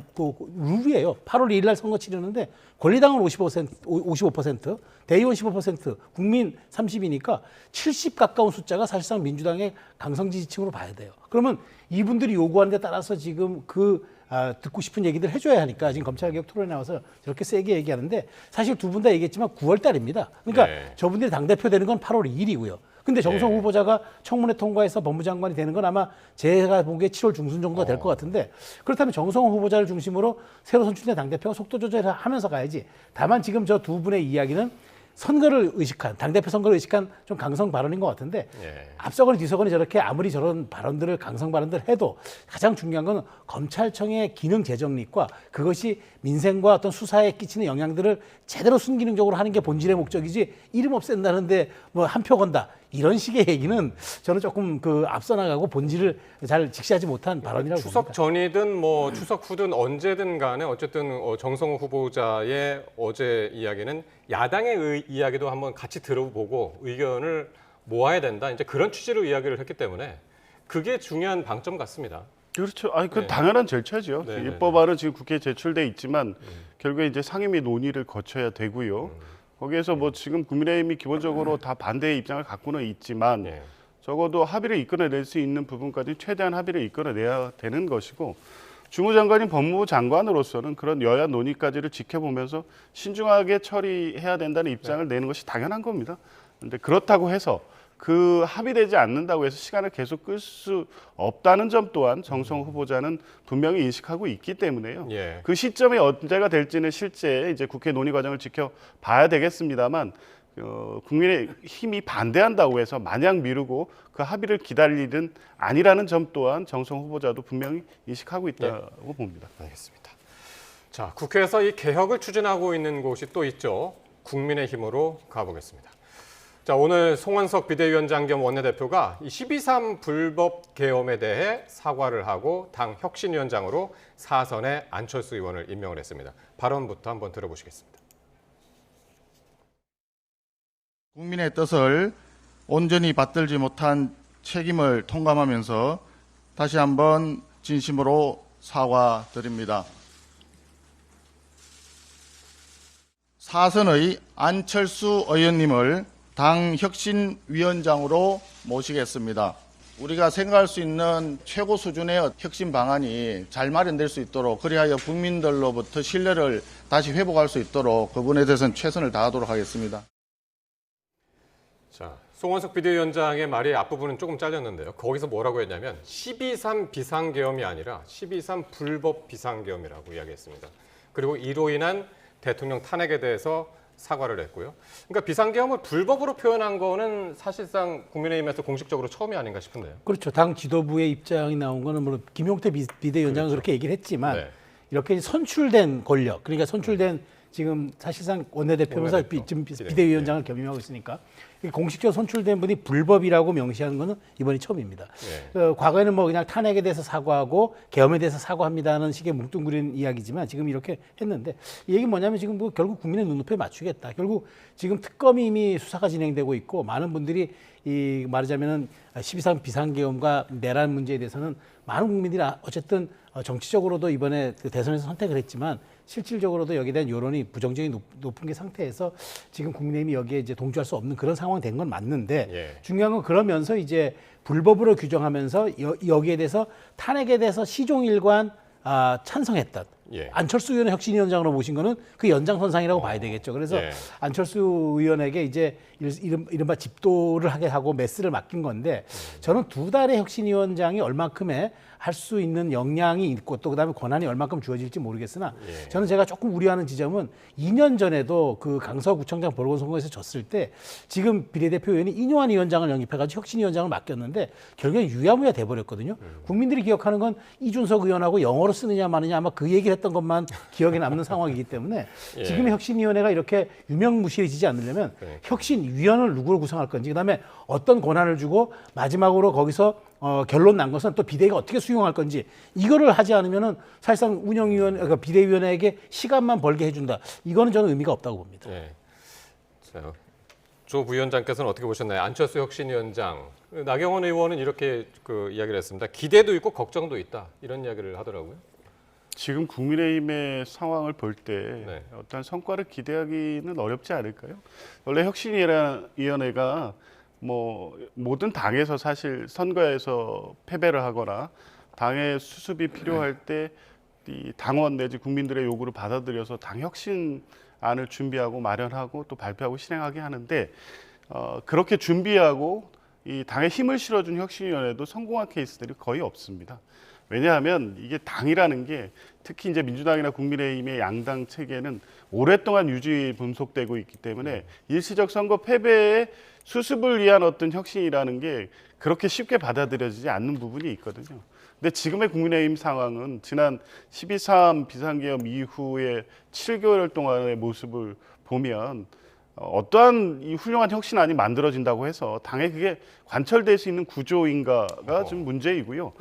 룰이에요. 8월 2일 날 선거 치르는데 권리당원 55%, 대의원 15%, 국민 30이니까 70 가까운 숫자가 사실상 민주당의 강성 지지층으로 봐야 돼요. 그러면 이분들이 요구하는 데 따라서 지금 듣고 싶은 얘기들 해줘야 하니까 지금 검찰개혁 토론에 나와서 저렇게 세게 얘기하는데 사실 두 분 다 얘기했지만 9월 달입니다. 그러니까 저분들이 당대표 되는 건 8월 2일이고요. 근데 정성 후보자가 청문회 통과해서 법무장관이 되는 건 아마 제가 보기에 7월 중순 정도가 될 것 같은데 그렇다면 정성 후보자를 중심으로 새로 선출된 당대표가 속도 조절을 하면서 가야지. 다만 지금 저 두 분의 이야기는 선거를 의식한, 당대표 선거를 의식한 좀 강성 발언인 것 같은데 앞서거니 뒤서거니 저렇게 아무리 저런 발언들을 강성 발언들을 해도 가장 중요한 건 검찰청의 기능 재정립과 그것이 민생과 어떤 수사에 끼치는 영향들을 제대로 순기능적으로 하는 게 본질의 목적이지 이름 없앤다는데 뭐 한 표 건다. 이런 식의 얘기는 저는 조금 앞서 나가고 본질을 잘 직시하지 못한 발언이라고 추석 봅니다. 전이든 뭐 추석 후든 언제든 간에 어쨌든 정성호 후보자의 어제 이야기는 야당의 이야기도 한번 같이 들어보고 의견을 모아야 된다. 이제 그런 취지로 이야기를 했기 때문에 그게 중요한 방점 같습니다. 그렇죠. 아니, 그 당연한 절차죠. 입법안은 지금 국회에 제출돼 있지만 결국에 이제 상임위 논의를 거쳐야 되고요. 거기에서 뭐 지금 국민의힘이 기본적으로 다 반대의 입장을 갖고는 있지만 적어도 합의를 이끌어낼 수 있는 부분까지 최대한 합의를 이끌어내야 되는 것이고 주무장관인 법무부 장관으로서는 그런 여야 논의까지를 지켜보면서 신중하게 처리해야 된다는 입장을 내는 것이 당연한 겁니다. 그런데 그렇다고 해서 그 합의되지 않는다고 해서 시간을 계속 끌 수 없다는 점 또한 정성호 후보자는 분명히 인식하고 있기 때문에요. 그 시점이 언제가 될지는 실제 이제 국회 논의 과정을 지켜봐야 되겠습니다만 국민의 힘이 반대한다고 해서 마냥 미루고 그 합의를 기다릴 일은 아니라는 점 또한 정성호 후보자도 분명히 인식하고 있다고 봅니다. 알겠습니다. 자, 국회에서 이 개혁을 추진하고 있는 곳이 또 있죠. 국민의힘으로 가보겠습니다. 자, 오늘 송원석 비대위원장 겸 원내대표가 이 12.3 불법 계엄에 대해 사과를 하고 당 혁신위원장으로 사선의 안철수 의원을 임명을 했습니다. 발언부터 한번 들어보시겠습니다. 국민의 뜻을 온전히 받들지 못한 책임을 통감하면서 다시 한번 진심으로 사과드립니다. 사선의 안철수 의원님을 당 혁신위원장으로 모시겠습니다. 우리가 생각할 수 있는 최고 수준의 혁신 방안이 잘 마련될 수 있도록 그리하여 국민들로부터 신뢰를 다시 회복할 수 있도록 그분에 대해서는 최선을 다하도록 하겠습니다. 자, 송원석 비대위원장의 말이 앞부분은 조금 잘렸는데요. 거기서 뭐라고 했냐면 12.3 비상계엄이 아니라 12.3 불법 비상계엄이라고 이야기했습니다. 그리고 이로 인한 대통령 탄핵에 대해서 사과를 했고요. 그러니까 비상계엄을 불법으로 표현한 거는 사실상 국민의힘에서 공식적으로 처음이 아닌가 싶은데요. 그렇죠. 당 지도부의 입장이 나온 거는 물론 김용태 비대위원장은 그렇죠. 그렇게 얘기를 했지만 네. 이렇게 선출된 권력, 그러니까 선출된 지금 사실상 원내대표면서 지금 비대위원장을 겸임하고 있으니까 공식적으로 선출된 분이 불법이라고 명시하는 것은 이번이 처음입니다. 과거에는 뭐 그냥 탄핵에 대해서 사과하고 계엄에 대해서 사과합니다는 식의 뭉뚱그린 이야기지만 지금 이렇게 했는데 이 얘기는 뭐냐면 지금 뭐 결국 국민의 눈높이에 맞추겠다. 결국 지금 특검이 이미 수사가 진행되고 있고 많은 분들이 이 말하자면은 12.3 비상계엄과 내란 문제에 대해서는 많은 국민들이 어쨌든 정치적으로도 이번에 그 대선에서 선택을 했지만 실질적으로도 여기에 대한 여론이 부정적이 높은 게 상태에서 지금 국민의힘이 여기에 이제 동조할 수 없는 그런 상황이 된 건 맞는데 중요한 건 그러면서 이제 불법으로 규정하면서 여기에 대해서 탄핵에 대해서 시종일관 찬성했던 안철수 의원의 혁신위원장으로 모신 거는 그 연장선상이라고 봐야 되겠죠. 그래서 안철수 의원에게 이제 이른바 집도를 하게 하고 메스를 맡긴 건데 저는 두 달의 혁신위원장이 얼만큼의 할 수 있는 역량이 있고 또 그다음에 권한이 얼만큼 주어질지 모르겠으나 저는 제가 조금 우려하는 지점은 2년 전에도 그 강서구청장 보궐선거에서 졌을 때 지금 비례대표 의원이 이뇨한 위원장을 영입해가지고 혁신위원장을 맡겼는데 결국엔 유야무야 돼버렸거든요. 국민들이 기억하는 건 이준석 의원하고 영어로 쓰느냐 마느냐 아마 그 얘기를 했던 것만 기억에 남는 상황이기 때문에 지금의 혁신위원회가 이렇게 유명무실해지지 않으려면 혁신위원을 누구를 구성할 건지 그다음에 어떤 권한을 주고 마지막으로 거기서 결론 난 것은 또 비대위가 어떻게 수용할 건지 이거를 하지 않으면은 사실상 그러니까 비대위원회에게 시간만 벌게 해준다. 이거는 저는 의미가 없다고 봅니다. 자, 조 부위원장께서는 어떻게 보셨나요? 안철수 혁신위원장, 나경원 의원은 이렇게 그 이야기를 했습니다. 기대도 있고 걱정도 있다. 이런 이야기를 하더라고요. 지금 국민의힘의 상황을 볼 때 어떤 성과를 기대하기는 어렵지 않을까요? 원래 혁신위원회가 뭐 모든 당에서 사실 선거에서 패배를 하거나 당의 수습이 필요할 때 이 당원 내지 국민들의 요구를 받아들여서 당 혁신안을 준비하고 마련하고 또 발표하고 실행하게 하는데 그렇게 준비하고 이 당에 힘을 실어준 혁신위원회도 성공한 케이스들이 거의 없습니다. 왜냐하면 이게 당이라는 게 특히 이제 민주당이나 국민의힘의 양당 체계는 오랫동안 유지 분속되고 있기 때문에 일시적 선거 패배의 수습을 위한 어떤 혁신이라는 게 그렇게 쉽게 받아들여지지 않는 부분이 있거든요. 근데 지금의 국민의힘 상황은 지난 12.3 비상계엄 이후에 7개월 동안의 모습을 보면 어떠한 이 훌륭한 혁신안이 만들어진다고 해서 당에 그게 관철될 수 있는 구조인가가 좀 문제이고요.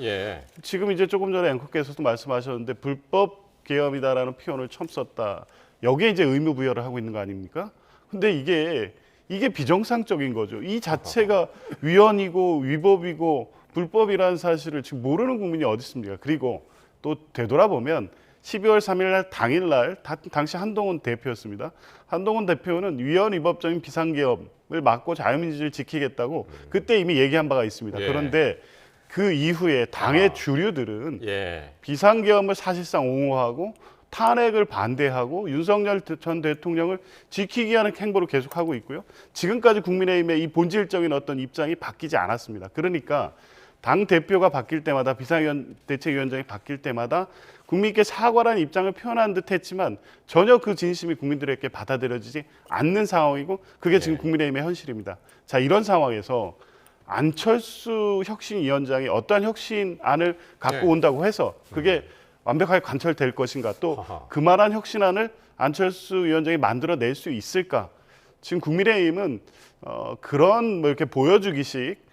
지금 이제 조금 전에 앵커께서도 말씀하셨는데 불법 계엄이다라는 표현을 처음 썼다. 여기에 이제 의무 부여를 하고 있는 거 아닙니까? 근데 이게 비정상적인 거죠. 이 자체가 위헌이고 위법이고 불법이라는 사실을 지금 모르는 국민이 어디 있습니까? 그리고 또 되돌아보면 12월 3일 날 당일날 당시 한동훈 대표였습니다. 한동훈 대표는 위헌 위법적인 비상계엄을 막고 자유민주주의를 지키겠다고 그때 이미 얘기한 바가 있습니다. 그런데 그 이후에 당의 주류들은 비상계엄을 사실상 옹호하고 탄핵을 반대하고 윤석열 전 대통령을 지키기 위한 행보를 계속하고 있고요. 지금까지 국민의힘의 이 본질적인 어떤 입장이 바뀌지 않았습니다. 그러니까 당 대표가 바뀔 때마다 비상대책위원장이 바뀔 때마다 국민께 사과라는 입장을 표현한 듯 했지만 전혀 그 진심이 국민들에게 받아들여지지 않는 상황이고 그게 지금 국민의힘의 현실입니다. 자, 이런 상황에서 안철수 혁신위원장이 어떠한 혁신안을 갖고 온다고 해서 그게 완벽하게 관철될 것인가 또 그만한 혁신안을 안철수 위원장이 만들어낼 수 있을까? 지금 국민의힘은 그런 뭐 이렇게 보여주기식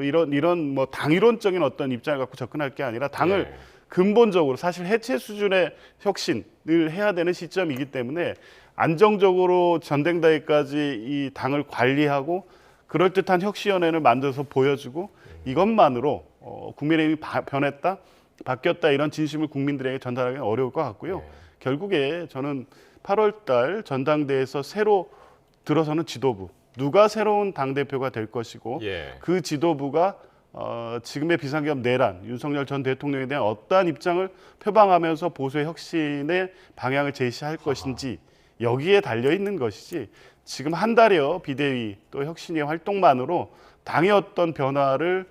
이런 뭐 당이론적인 어떤 입장을 갖고 접근할 게 아니라 당을 근본적으로 사실 해체 수준의 혁신을 해야 되는 시점이기 때문에 안정적으로 전당대회까지 이 당을 관리하고 그럴듯한 혁신위원회를 만들어서 보여주고 이것만으로 국민의힘이 변했다, 바뀌었다 이런 진심을 국민들에게 전달하기는 어려울 것 같고요. 결국에 저는 8월 달 전당대회에서 새로 들어서는 지도부, 누가 새로운 당대표가 될 것이고 그 지도부가 지금의 비상계엄 내란, 윤석열 전 대통령에 대한 어떠한 입장을 표방하면서 보수의 혁신의 방향을 제시할 것인지 여기에 달려있는 것이지 지금 한 달여 비대위 또 혁신의 활동만으로 당의 어떤 변화를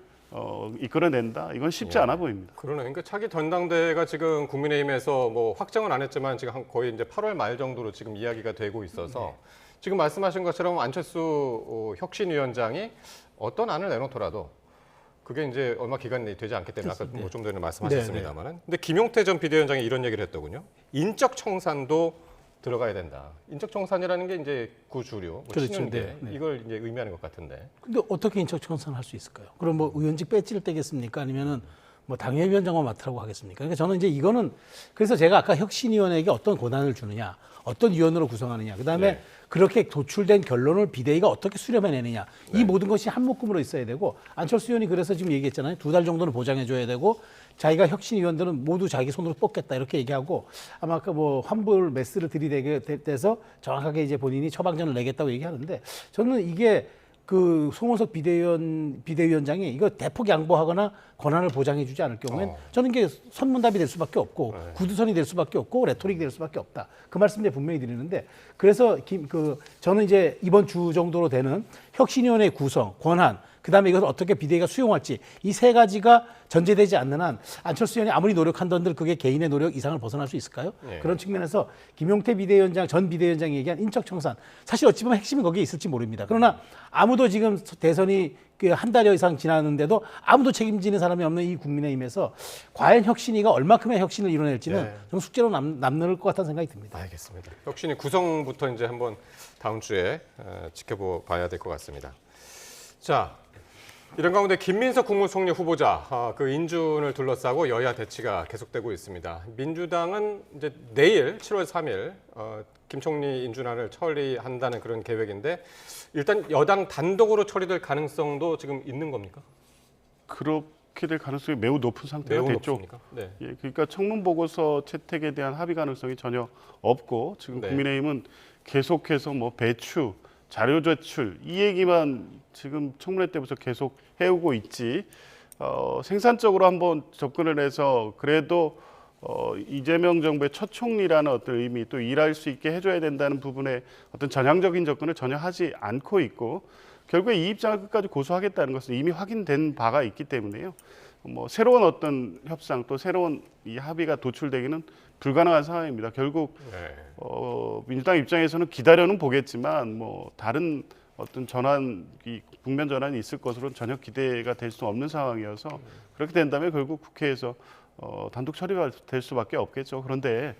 이끌어낸다. 이건 쉽지 않아 보입니다. 그러네. 그러니까 차기 전당대회가 지금 국민의힘에서 뭐 확정은 안 했지만 지금 거의 이제 8월 말 정도로 지금 이야기가 되고 있어서 지금 말씀하신 것처럼 안철수 혁신위원장이 어떤 안을 내놓더라도 그게 이제 얼마 기간이 되지 않기 때문에 아까 뭐 좀 전에 말씀하셨습니다만은. 근데 김용태 전 비대위원장이 이런 얘기를 했더군요. 인적 청산도 들어가야 된다. 인적 청산이라는 게 이제 구주류, 뭐 그렇죠. 친윤계 이걸 이제 의미하는 것 같은데. 근데 어떻게 인적 청산을 할 수 있을까요? 그럼 뭐 의원직 배지를 떼겠습니까? 아니면은 뭐 당협위원장만 맡으라고 하겠습니까? 그러니까 저는 이제 이거는 그래서 제가 아까 혁신위원회에게 어떤 권한을 주느냐, 어떤 위원으로 구성하느냐, 그다음에 그렇게 도출된 결론을 비대위가 어떻게 수렴해내느냐, 이 모든 것이 한 묶음으로 있어야 되고 안철수 의원이 그래서 지금 얘기했잖아요. 2달 정도는 보장해줘야 되고 자기가 혁신위원들은 모두 자기 손으로 뽑겠다 이렇게 얘기하고 아마 아까 뭐 환불 메스를 들이대게 돼서 정확하게 이제 본인이 처방전을 내겠다고 얘기하는데 저는 이게 그 송원석 비대위원장이 이거 대폭 양보하거나 권한을 보장해주지 않을 경우엔 저는 이게 선문답이 될 수밖에 없고 구두선이 될 수밖에 없고 레토릭이 될 수밖에 없다. 그 말씀 이제 분명히 드리는데 그래서 저는 이제 이번 주 정도로 되는 혁신위원회 구성, 권한, 그다음에 이것을 어떻게 비대위가 수용할지 이 세 가지가 전제되지 않는 한 안철수 의원이 아무리 노력한들 그게 개인의 노력 이상을 벗어날 수 있을까요? 그런 측면에서 김용태 비대위원장, 전 비대위원장이 얘기한 인적 청산 사실 어찌 보면 핵심이 거기에 있을지 모릅니다. 그러나 아무도 지금 대선이 한 달여 이상 지났는데도 아무도 책임지는 사람이 없는 이 국민의힘에서 과연 혁신위가 얼마큼의 혁신을 이뤄낼지는 좀 숙제로 남는 것 같다는 생각이 듭니다. 알겠습니다. 혁신위 구성부터 이제 한번 다음 주에 지켜봐야 될 것 같습니다. 자. 이런 가운데 김민석 국무총리 후보자 그 인준을 둘러싸고 여야 대치가 계속되고 있습니다. 민주당은 이제 내일 7월 3일 김 총리 인준안을 처리한다는 그런 계획인데 일단 여당 단독으로 처리될 가능성도 지금 있는 겁니까? 그렇게 될 가능성이 매우 높은 상태가 매우 됐죠. 높습니까? 네. 예, 그러니까 청문 보고서 채택에 대한 합의 가능성이 전혀 없고 지금 국민의힘은 계속해서 뭐 배추, 자료 제출 이 얘기만 지금 청문회 때부터 계속 해오고 있지 생산적으로 한번 접근을 해서 그래도 이재명 정부의 첫 총리라는 어떤 의미 또 일할 수 있게 해줘야 된다는 부분에 어떤 전향적인 접근을 전혀 하지 않고 있고 결국에 이 입장을 끝까지 고수하겠다는 것은 이미 확인된 바가 있기 때문에요. 뭐 새로운 어떤 협상 또 새로운 이 합의가 도출되기는 불가능한 상황입니다. 결국 민주당 입장에서는 기다려는 보겠지만 뭐 다른 어떤 이 국면 전환이 있을 것으로는 전혀 기대가 될 수 없는 상황이어서 그렇게 된다면 결국 국회에서 단독 처리가 될 수밖에 없겠죠. 그런데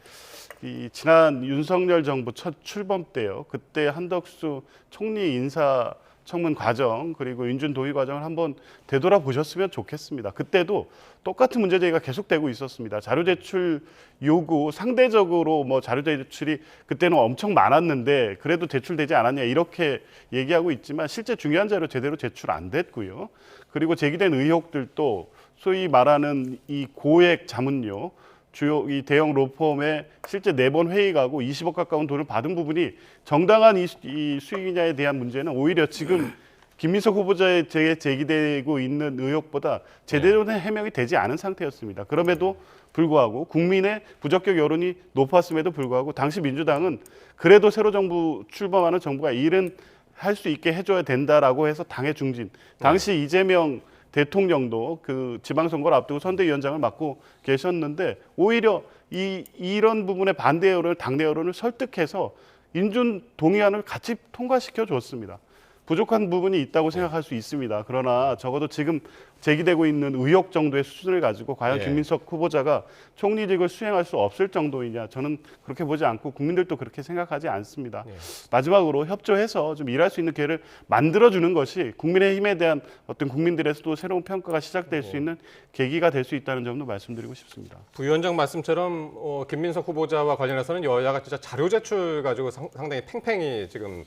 이 지난 윤석열 정부 첫 출범 때요. 그때 한덕수 총리 인사 청문 과정 그리고 인준 도의 과정을 한번 되돌아보셨으면 좋겠습니다. 그때도 똑같은 문제 제기가 계속되고 있었습니다. 자료 제출 요구 상대적으로 뭐 자료 제출이 그때는 엄청 많았는데 그래도 제출되지 않았냐 이렇게 얘기하고 있지만 실제 중요한 자료 제대로 제출 안 됐고요. 그리고 제기된 의혹들도 소위 말하는 이 고액 자문료 주요 이 대형 로펌에 실제 4번 회의 가고 20억 가까운 돈을 받은 부분이 정당한 이 수익이냐에 대한 문제는 오히려 지금 김민석 후보자에 제기되고 있는 의혹보다 제대로 된 해명이 되지 않은 상태였습니다. 그럼에도 불구하고 국민의 부적격 여론이 높았음에도 불구하고 당시 민주당은 그래도 새로 정부 출범하는 정부가 일은 할 수 있게 해줘야 된다라고 해서 당의 중진. 당시 이재명 대통령도 그 지방선거를 앞두고 선대위원장을 맡고 계셨는데 오히려 이런 부분에 반대 여론을 당내 여론을 설득해서 인준 동의안을 같이 통과시켜 줬습니다. 부족한 부분이 있다고 생각할 수 있습니다. 그러나 적어도 지금 제기되고 있는 의혹 정도의 수준을 가지고 과연 김민석 후보자가 총리직을 수행할 수 없을 정도이냐 저는 그렇게 보지 않고 국민들도 그렇게 생각하지 않습니다. 마지막으로 협조해서 좀 일할 수 있는 기회를 만들어주는 것이 국민의힘에 대한 어떤 국민들에서도 새로운 평가가 시작될 수 있는 계기가 될 수 있다는 점도 말씀드리고 싶습니다. 부위원장 말씀처럼 김민석 후보자와 관련해서는 여야가 진짜 자료 제출 가지고 상당히 팽팽히 지금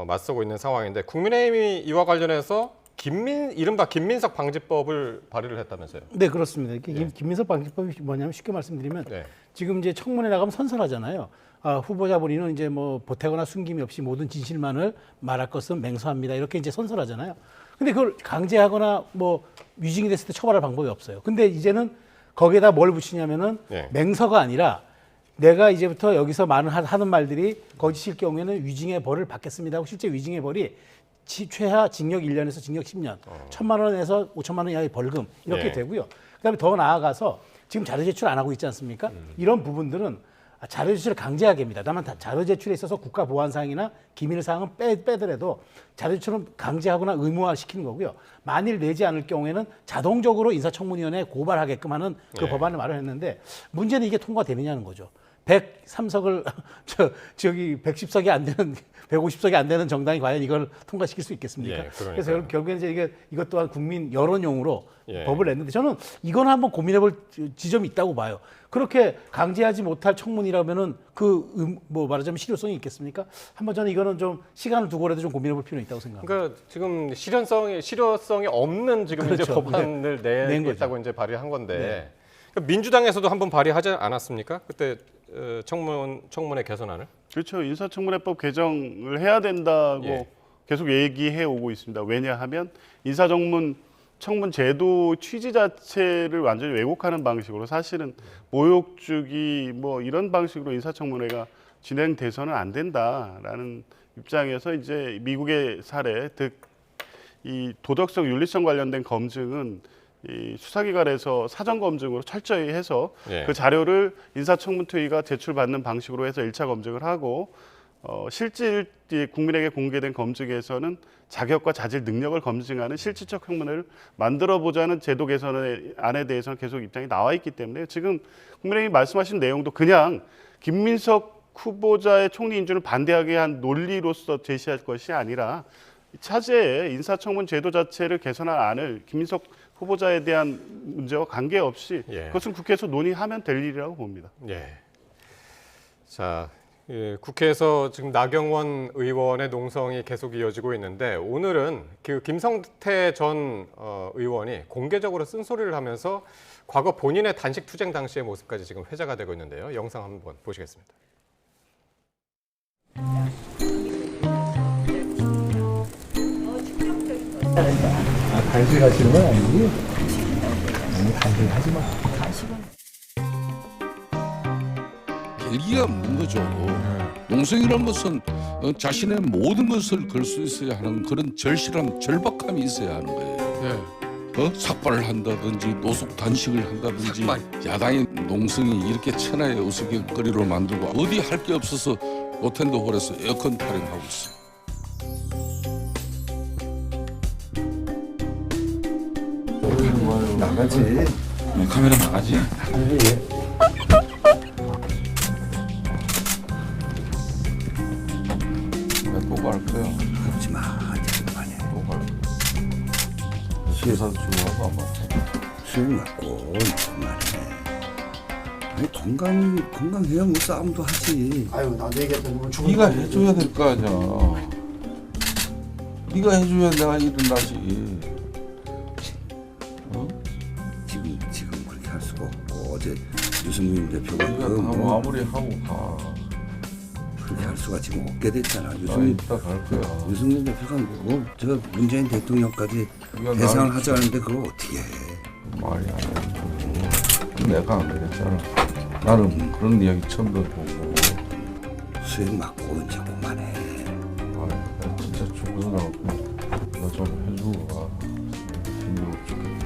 맞서고 있는 상황인데 국민의힘이 이와 관련해서 이른바 김민석 방지법을 발의를 했다면서요? 네, 그렇습니다. 김민석 방지법이 뭐냐면 쉽게 말씀드리면 지금 이제 청문회 나가면 선선하잖아요. 후보자 본인은 이제 뭐 보태거나 숨김이 없이 모든 진실만을 말할 것은 맹세합니다. 이렇게 이제 선선하잖아요. 근데 그걸 강제하거나 뭐 위증이 됐을 때 처벌할 방법이 없어요. 근데 이제는 거기에다 뭘 붙이냐면은 맹서가 아니라 내가 이제부터 여기서 많은 하는 말들이 거짓일 경우에는 위증의 벌을 받겠습니다 하고 실제 위증의 벌이 최하 징역 1년에서 징역 10년, 1,000만 원에서 5천만 원 이하의 벌금 이렇게 예. 되고요. 그다음에 더 나아가서 지금 자료 제출 안 하고 있지 않습니까? 이런 부분들은 자료 제출을 강제하게 합니다. 다만 자료 제출에 있어서 국가 보안 사항이나 기밀 사항은 빼더라도 자료 제출은 강제하거나 의무화 시키는 거고요. 만일 내지 않을 경우에는 자동적으로 인사청문위원회에 고발하게끔 하는 그 예. 법안을 마련했는데 문제는 이게 통과되느냐는 거죠. 103석을 저기 110석이 안 되는 150석이 안 되는 정당이 과연 이걸 통과시킬 수 있겠습니까? 예, 그래서 결국에는 이제 이것 또한 국민 여론용으로 예. 법을 냈는데 저는 이건 한번 고민해볼 지점이 있다고 봐요. 그렇게 강제하지 못할 청문이라면은 뭐 말하자면 실효성이 있겠습니까? 한번 저는 이거는 좀 시간을 두고라도 좀 고민해볼 필요는 있다고 생각합니다. 그러니까 지금 실효성이 없는 지금 이제 그렇죠. 법안을 낸 내겠다고 거죠. 이제 발의한 건데 네. 그러니까 민주당에서도 한번 발의하지 않았습니까? 그때 청문회 개선안을? 그렇죠. 인사청문회법 개정을 해야 된다고 예. 계속 얘기해 오고 있습니다. 왜냐하면 청문 제도 취지 자체를 완전히 왜곡하는 방식으로 사실은 모욕 주기 뭐 이런 방식으로 인사청문회가 진행돼서는 안 된다라는 입장에서 이제 미국의 사례, 즉 이 도덕성 윤리성 관련된 검증은 이 수사기관에서 사전 검증으로 철저히 해서 예. 그 자료를 인사청문특위가 제출받는 방식으로 해서 1차 검증을 하고 실질 국민에게 공개된 검증에서는 자격과 자질 능력을 검증하는 실질적 청문회를 만들어보자는 제도 개선안에 대해서는 계속 입장이 나와 있기 때문에 지금 국민의힘이 말씀하신 내용도 그냥 김민석 후보자의 총리 인준을 반대하게 한 논리로서 제시할 것이 아니라 차제의 인사청문 제도 자체를 개선할 안을 김민석 후보자에 대한 문제와 관계없이 예. 그것은 국회에서 논의하면 될 일이라고 봅니다. 예. 자, 국회에서 지금 나경원 의원의 농성이 계속 이어지고 있는데 오늘은 그 김성태 전 의원이 공개적으로 쓴소리를 하면서 과거 본인의 단식 투쟁 당시의 모습까지 지금 회자가 되고 있는데요. 영상 한번 보시겠습니다. 간식하시는 건 아니지? 간식하지 마. 계기가 없는 거죠. 농성이라는 것은 자신의 모든 것을 걸 수 있어야 하는 그런 절실함, 절박함이 있어야 하는 거예요. 삭발을 한다든지 노숙 단식을 한다든지 야당의 농성이 이렇게 천하의 우스갯거리로 만들고 어디 할 게 없어서 로텐더 홀에서 에어컨 타령하고 있어요. 나가지. 카메라 나가지. 보고 할 거야. 하지 마. 그만해. 보고 할 거야. 수혜사도 중요하고 아마. 수혜 맞고 그만해. 아니 건강해야 뭐 싸움도 하지. 아유 나도 얘기했던 거 죽은. 네가 해줘야 될 거 아니야. 네가 해줘야 내가 일어나지. 지금 그렇게 할 수가 없고 어제 유승민 대표가 뭐 아무리 하고 가. 그렇게 할 수가 지금 없게 됐잖아. 유승민 대표가 저 문재인 대통령까지 대상을 하자는데 그걸 어떻게 해? 말이 안 돼. 내가 안 되겠잖아. 나는 그런 이야기 처음 들어보고. 수액 맞고 이제 그만해. 나 진짜 죽어서 나 좀 해주고 가. 힘들어 죽겠다.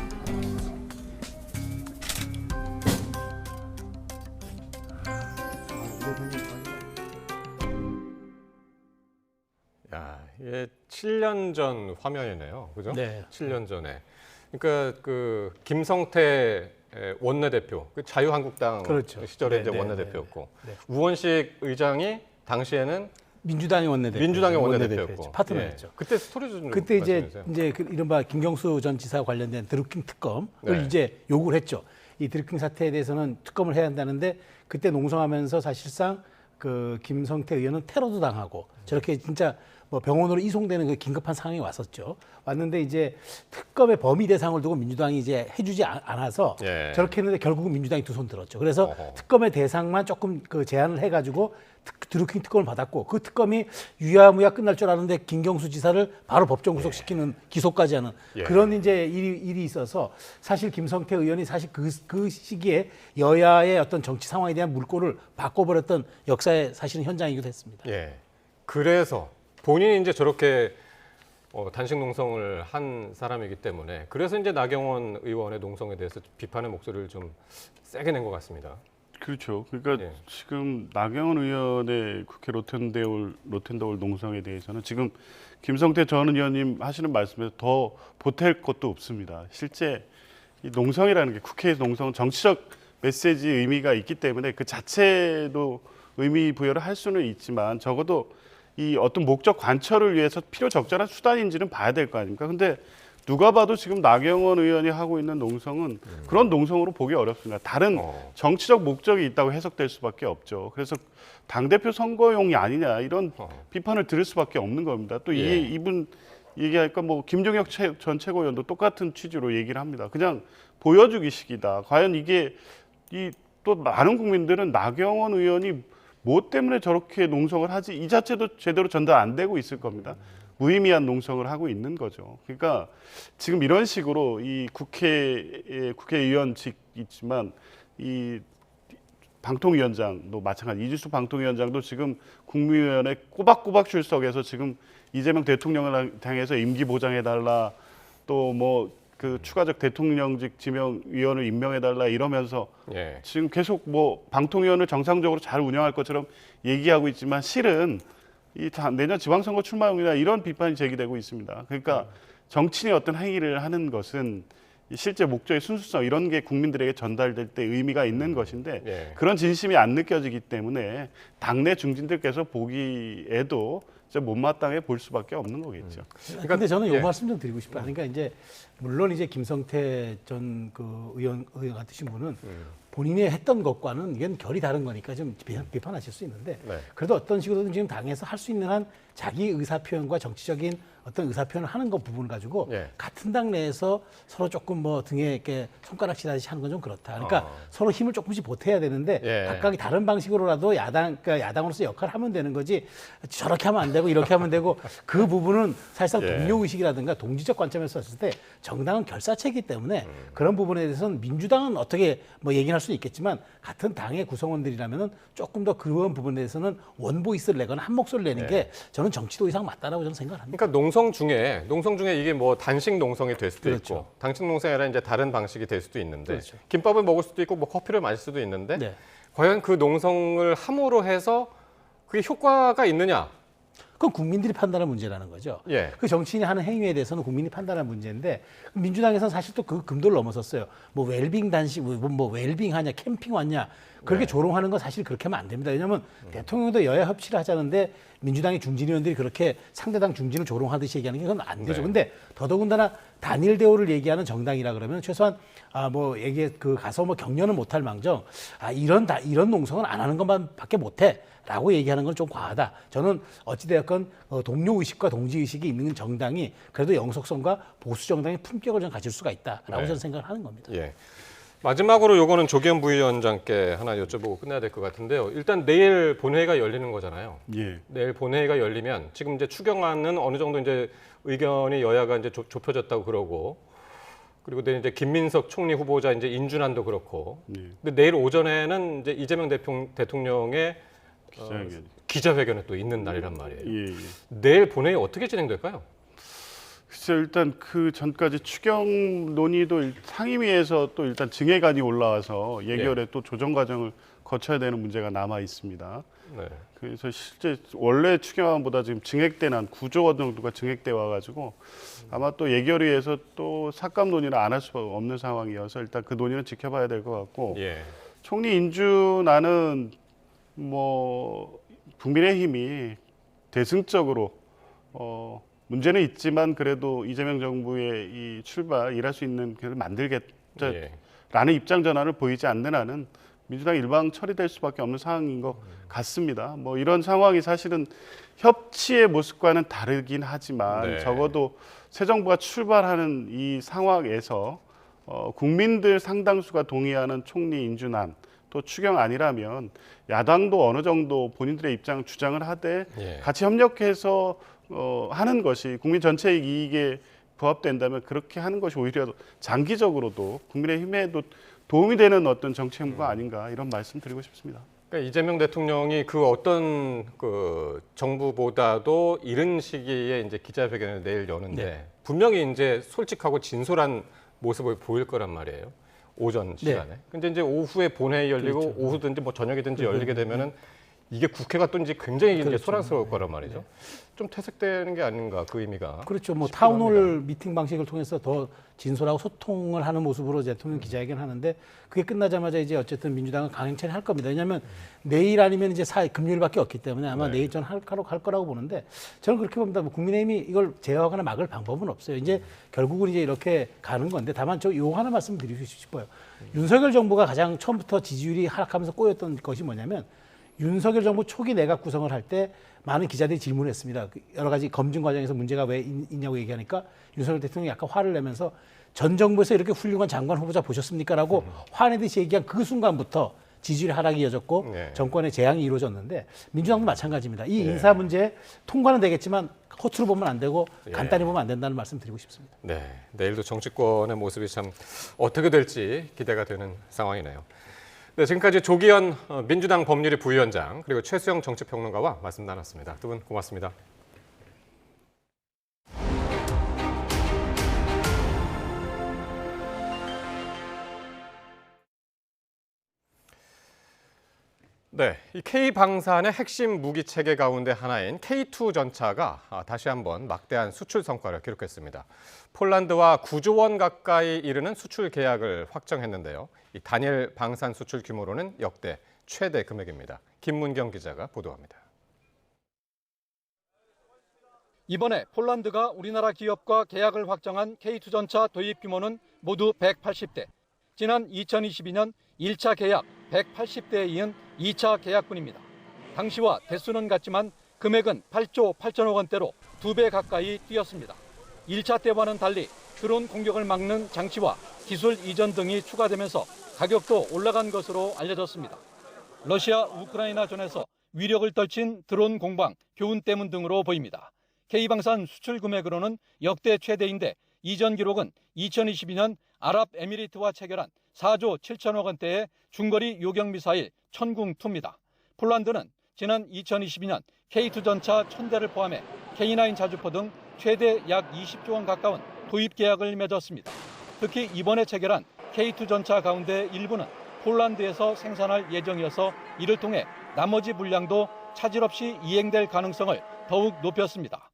야, 이게 7년 전 화면이네요. 그죠? 네. 7년 전에. 그러니까 그 김성태 원내대표, 그 자유한국당 그렇죠. 시절에 네, 이제 네, 원내대표였고 네. 우원식 의장이 당시에는 민주당의 원내대표. 민주당의 원내대표였고 파트너였죠. 예. 그때 스토리 좀 그때 이제 말씀해주세요. 그 이른바 김경수 전 지사 관련된 드루킹 특검을 네. 이제 요구를 했죠. 이 드루킹 사태에 대해서는 특검을 해야 한다는데 그때 농성하면서 사실상 그 김성태 의원은 테러도 당하고 저렇게 진짜 뭐 병원으로 이송되는 그 긴급한 상황이 왔었죠. 왔는데 이제 특검의 범위 대상을 두고 민주당이 이제 해주지 않아서 예. 저렇게 했는데 결국은 민주당이 두 손 들었죠. 그래서 특검의 대상만 조금 그 제한을 해가지고 드루킹 특검을 받았고 그 특검이 유야무야 끝날 줄 알았는데 김경수 지사를 바로 법정 구속시키는 기소까지 하는 그런 이제 일이 있어서 사실 김성태 의원이 사실 그 시기에 여야의 어떤 정치 상황에 대한 물꼬를 바꿔버렸던 역사의 사실은 현장이기도 했습니다. 예. 그래서 본인이 이제 저렇게 단식 농성을 한 사람이기 때문에 그래서 이제 나경원 의원의 농성에 대해서 비판의 목소리를 좀 세게 낸 것 같습니다. 그렇죠. 그러니까 지금 나경원 의원의 국회 로텐더울 농성에 대해서는 지금 김성태 전 의원님 하시는 말씀에서 더 보탤 것도 없습니다. 실제 이 농성이라는 게 국회에서 농성은 정치적 메시지 의미가 있기 때문에 그 자체도 의미 부여를 할 수는 있지만 적어도 이 어떤 목적 관철을 위해서 필요 적절한 수단인지는 봐야 될 거 아닙니까? 근데 누가 봐도 지금 나경원 의원이 하고 있는 농성은 그런 농성으로 보기 어렵습니다. 다른 정치적 목적이 있다고 해석될 수밖에 없죠. 그래서 당대표 선거용이 아니냐 이런 비판을 들을 수밖에 없는 겁니다. 또 이분 얘기하니까 뭐 김종혁 전 최고위원도 똑같은 취지로 얘기를 합니다. 그냥 보여주기식이다. 과연 이게 또 많은 국민들은 나경원 의원이 뭐 때문에 저렇게 농성을 하지 이 자체도 제대로 전달 안 되고 있을 겁니다. 무의미한 농성을 하고 있는 거죠. 그러니까 지금 이런 식으로 이 국회의원직 있지만 이 방통위원장도 마찬가지. 이준수 방통위원장도 지금 국무위원회 꼬박꼬박 출석해서 지금 이재명 대통령을 향해서 임기 보장해달라 또 뭐 그 추가적 대통령직 지명위원을 임명해달라 이러면서 지금 계속 뭐 방통위원을 정상적으로 잘 운영할 것처럼 얘기하고 있지만 실은 이 내년 지방선거 출마용이나 이런 비판이 제기되고 있습니다. 그러니까 정치인이 어떤 행위를 하는 것은 실제 목적의 순수성 이런 게 국민들에게 전달될 때 의미가 있는 것인데 그런 진심이 안 느껴지기 때문에 당내 중진들께서 보기에도 못마땅해 볼 수밖에 없는 거겠죠. 그런데 저는 이 말씀 좀 드리고 싶어요. 그러니까 이제 물론 이제 김성태 전 그 의원 같으신 분은 본인이 했던 것과는 이건 결이 다른 거니까 좀 비판하실 수 있는데 그래도 어떤 식으로든 지금 당에서 할 수 있는 한 자기 의사 표현과 정치적인 어떤 의사 표현을 하는 것 부분을 가지고 같은 당 내에서 서로 조금 뭐 등에 이렇게 손가락질하듯이 하는 건 좀 그렇다. 그러니까 서로 힘을 조금씩 보태야 되는데 각각이 다른 방식으로라도 그러니까 야당으로서 역할을 하면 되는 거지 저렇게 하면 안 되고 이렇게 하면 되고 그 부분은 사실상 동료 의식이라든가 동지적 관점에서 봤을 때 정당은 결사체이기 때문에 그런 부분에 대해서는 민주당은 어떻게 뭐 얘기를 할 수는 있겠지만 같은 당의 구성원들이라면은 조금 더 그런 부분에 대해서는 원보이스를 내거나 한 목소리를 내는 게 저는 정치도 이상 맞다라고 저는 생각합니다. 그러니까 농성 중에 이게 뭐 단식 농성이 될 수도 있고 단식 농성이 아니라 이제 다른 방식이 될 수도 있는데 김밥을 먹을 수도 있고 뭐 커피를 마실 수도 있는데 과연 그 농성을 함으로 해서 그게 효과가 있느냐? 그건 국민들이 판단할 문제라는 거죠. 그 정치인이 하는 행위에 대해서는 국민이 판단할 문제인데 민주당에서는 사실 또 그 금도를 넘어섰어요. 뭐 웰빙 단식, 뭐 웰빙 하냐, 캠핑 왔냐 그렇게 조롱하는 건 사실 그렇게 하면 안 됩니다. 왜냐하면 대통령도 여야 협치를 하자는데 민주당의 중진 의원들이 그렇게 상대당 중진을 조롱하듯이 얘기하는 게 그건 안 되죠. 근데 더더군다나 단일 대우를 얘기하는 정당이라 그러면 최소한 뭐 가서 뭐 격려는 못할 망정 이런 농성은 안 하는 것만밖에 못해. 라고 얘기하는 건 좀 과하다. 저는 어찌되었건 동료 의식과 동지 의식이 있는 정당이 그래도 영속성과 보수 정당의 품격을 좀 가질 수가 있다라고 저는 생각을 하는 겁니다. 마지막으로 요거는 조기현 부위원장께 하나 여쭤보고 끝내야 될 것 같은데요. 일단 내일 본회의가 열리는 거잖아요. 내일 본회의가 열리면 지금 이제 추경안은 어느 정도 이제 의견이 여야가 이제 좁혀졌다고 그러고 그리고 내일 이제 김민석 총리 후보자 이제 인준안도 그렇고. 근데 내일 오전에는 이제 이재명 대통령의 기자회견에 또 있는 날이란 말이에요. 내일 본회의 어떻게 진행될까요? 글쎄요, 일단 그 전까지 추경 논의도 상임위에서 또 일단 증액안이 올라와서 예결에 또 조정 과정을 거쳐야 되는 문제가 남아 있습니다. 그래서 실제 원래 추경안보다 지금 증액된 한 9조 원 정도가 증액돼 와가지고 아마 또 예결위에서 또 삭감 논의를 안 할 수가 없는 상황이어서 일단 그 논의는 지켜봐야 될 것 같고 총리 인준안은 뭐 국민의힘이 대승적으로 문제는 있지만 그래도 이재명 정부의 이 일할 수 있는 길을 만들겠다라는 입장 전환을 보이지 않는 한은 민주당 일방 처리될 수밖에 없는 상황인 것 같습니다. 뭐 이런 상황이 사실은 협치의 모습과는 다르긴 하지만 적어도 새 정부가 출발하는 이 상황에서 국민들 상당수가 동의하는 총리 인준안 또 추경 아니라면 야당도 어느 정도 본인들의 입장 주장을 하되 예. 같이 협력해서 하는 것이 국민 전체의 이익에 부합된다면 그렇게 하는 것이 오히려 장기적으로도 국민의힘에도 도움이 되는 어떤 정치 행보가 아닌가 이런 말씀 드리고 싶습니다. 그러니까 이재명 대통령이 그 어떤 그 정부보다도 이른 시기에 이제 기자회견을 내일 여는데 네. 분명히 이제 솔직하고 진솔한 모습을 보일 거란 말이에요. 오전 시간에. 근데 이제 오후에 본회의 열리고 그렇죠. 오후든지 뭐 저녁이든지 열리게 되면은 이게 국회가 또 이제 굉장히 이제 그렇죠. 소란스러울 거란 말이죠. 좀 퇴색되는 게 아닌가 그 의미가. 그렇죠. 뭐 싶긴 타운홀 합니다. 미팅 방식을 통해서 더 진솔하고 소통을 하는 모습으로 대통령 기자회견을 하는데 그게 끝나자마자 이제 어쨌든 민주당은 강행처리 할 겁니다. 왜냐하면 내일 아니면 이제 금요일밖에 없기 때문에 아마 내일 전 할 거라고 보는데 저는 그렇게 봅니다. 뭐 국민의힘이 이걸 제어하거나 막을 방법은 없어요. 이제 결국은 이제 이렇게 가는 건데 다만 저 요 하나 말씀드리고 싶어요. 윤석열 정부가 가장 처음부터 지지율이 하락하면서 꼬였던 것이 뭐냐면 윤석열 정부 초기 내각 구성을 할 때 많은 기자들이 질문을 했습니다. 여러 가지 검증 과정에서 문제가 왜 있냐고 얘기하니까 윤석열 대통령이 약간 화를 내면서 전 정부에서 이렇게 훌륭한 장관 후보자 보셨습니까? 라고 화내듯이 얘기한 그 순간부터 지지율 하락이 이어졌고 정권의 재앙이 이루어졌는데 민주당도 마찬가지입니다. 이 인사 문제 통과는 되겠지만 허투루 보면 안 되고 간단히 보면 안 된다는 말씀 드리고 싶습니다. 네, 내일도 정치권의 모습이 참 어떻게 될지 기대가 되는 상황이네요. 네, 지금까지 조기현 민주당 법률위 부위원장 그리고 최수영 정치평론가와 말씀 나눴습니다. 두 분 고맙습니다. 네, 이 K방산의 핵심 무기 체계 가운데 하나인 K2 전차가 다시 한번 막대한 수출 성과를 기록했습니다. 폴란드와 9조 원 가까이 이르는 수출 계약을 확정했는데요. 이 단일 방산 수출 규모로는 역대 최대 금액입니다. 김문경 기자가 보도합니다. 이번에 폴란드가 우리나라 기업과 계약을 확정한 K2 전차 도입 규모는 모두 180대. 지난 2022년 1차 계약 180대에 이은 2차 계약분입니다. 당시와 대수는 같지만 금액은 8조 8천억 원대로 2배 가까이 뛰었습니다. 1차 때와는 달리 드론 공격을 막는 장치와 기술 이전 등이 추가되면서 가격도 올라간 것으로 알려졌습니다. 러시아 우크라이나 전에서 위력을 떨친 드론 공방, 교훈 때문 등으로 보입니다. K방산 수출 금액으로는 역대 최대인데 이전 기록은 2022년 아랍에미리트와 체결한 4조 7천억 원대의 중거리 요격미사일 천궁2입니다. 폴란드는 지난 2022년 K2 전차 1000대를 포함해 K9 자주포 등 최대 약 20조 원 가까운 도입 계약을 맺었습니다. 특히 이번에 체결한 K2 전차 가운데 일부는 폴란드에서 생산할 예정이어서 이를 통해 나머지 물량도 차질 없이 이행될 가능성을 더욱 높였습니다.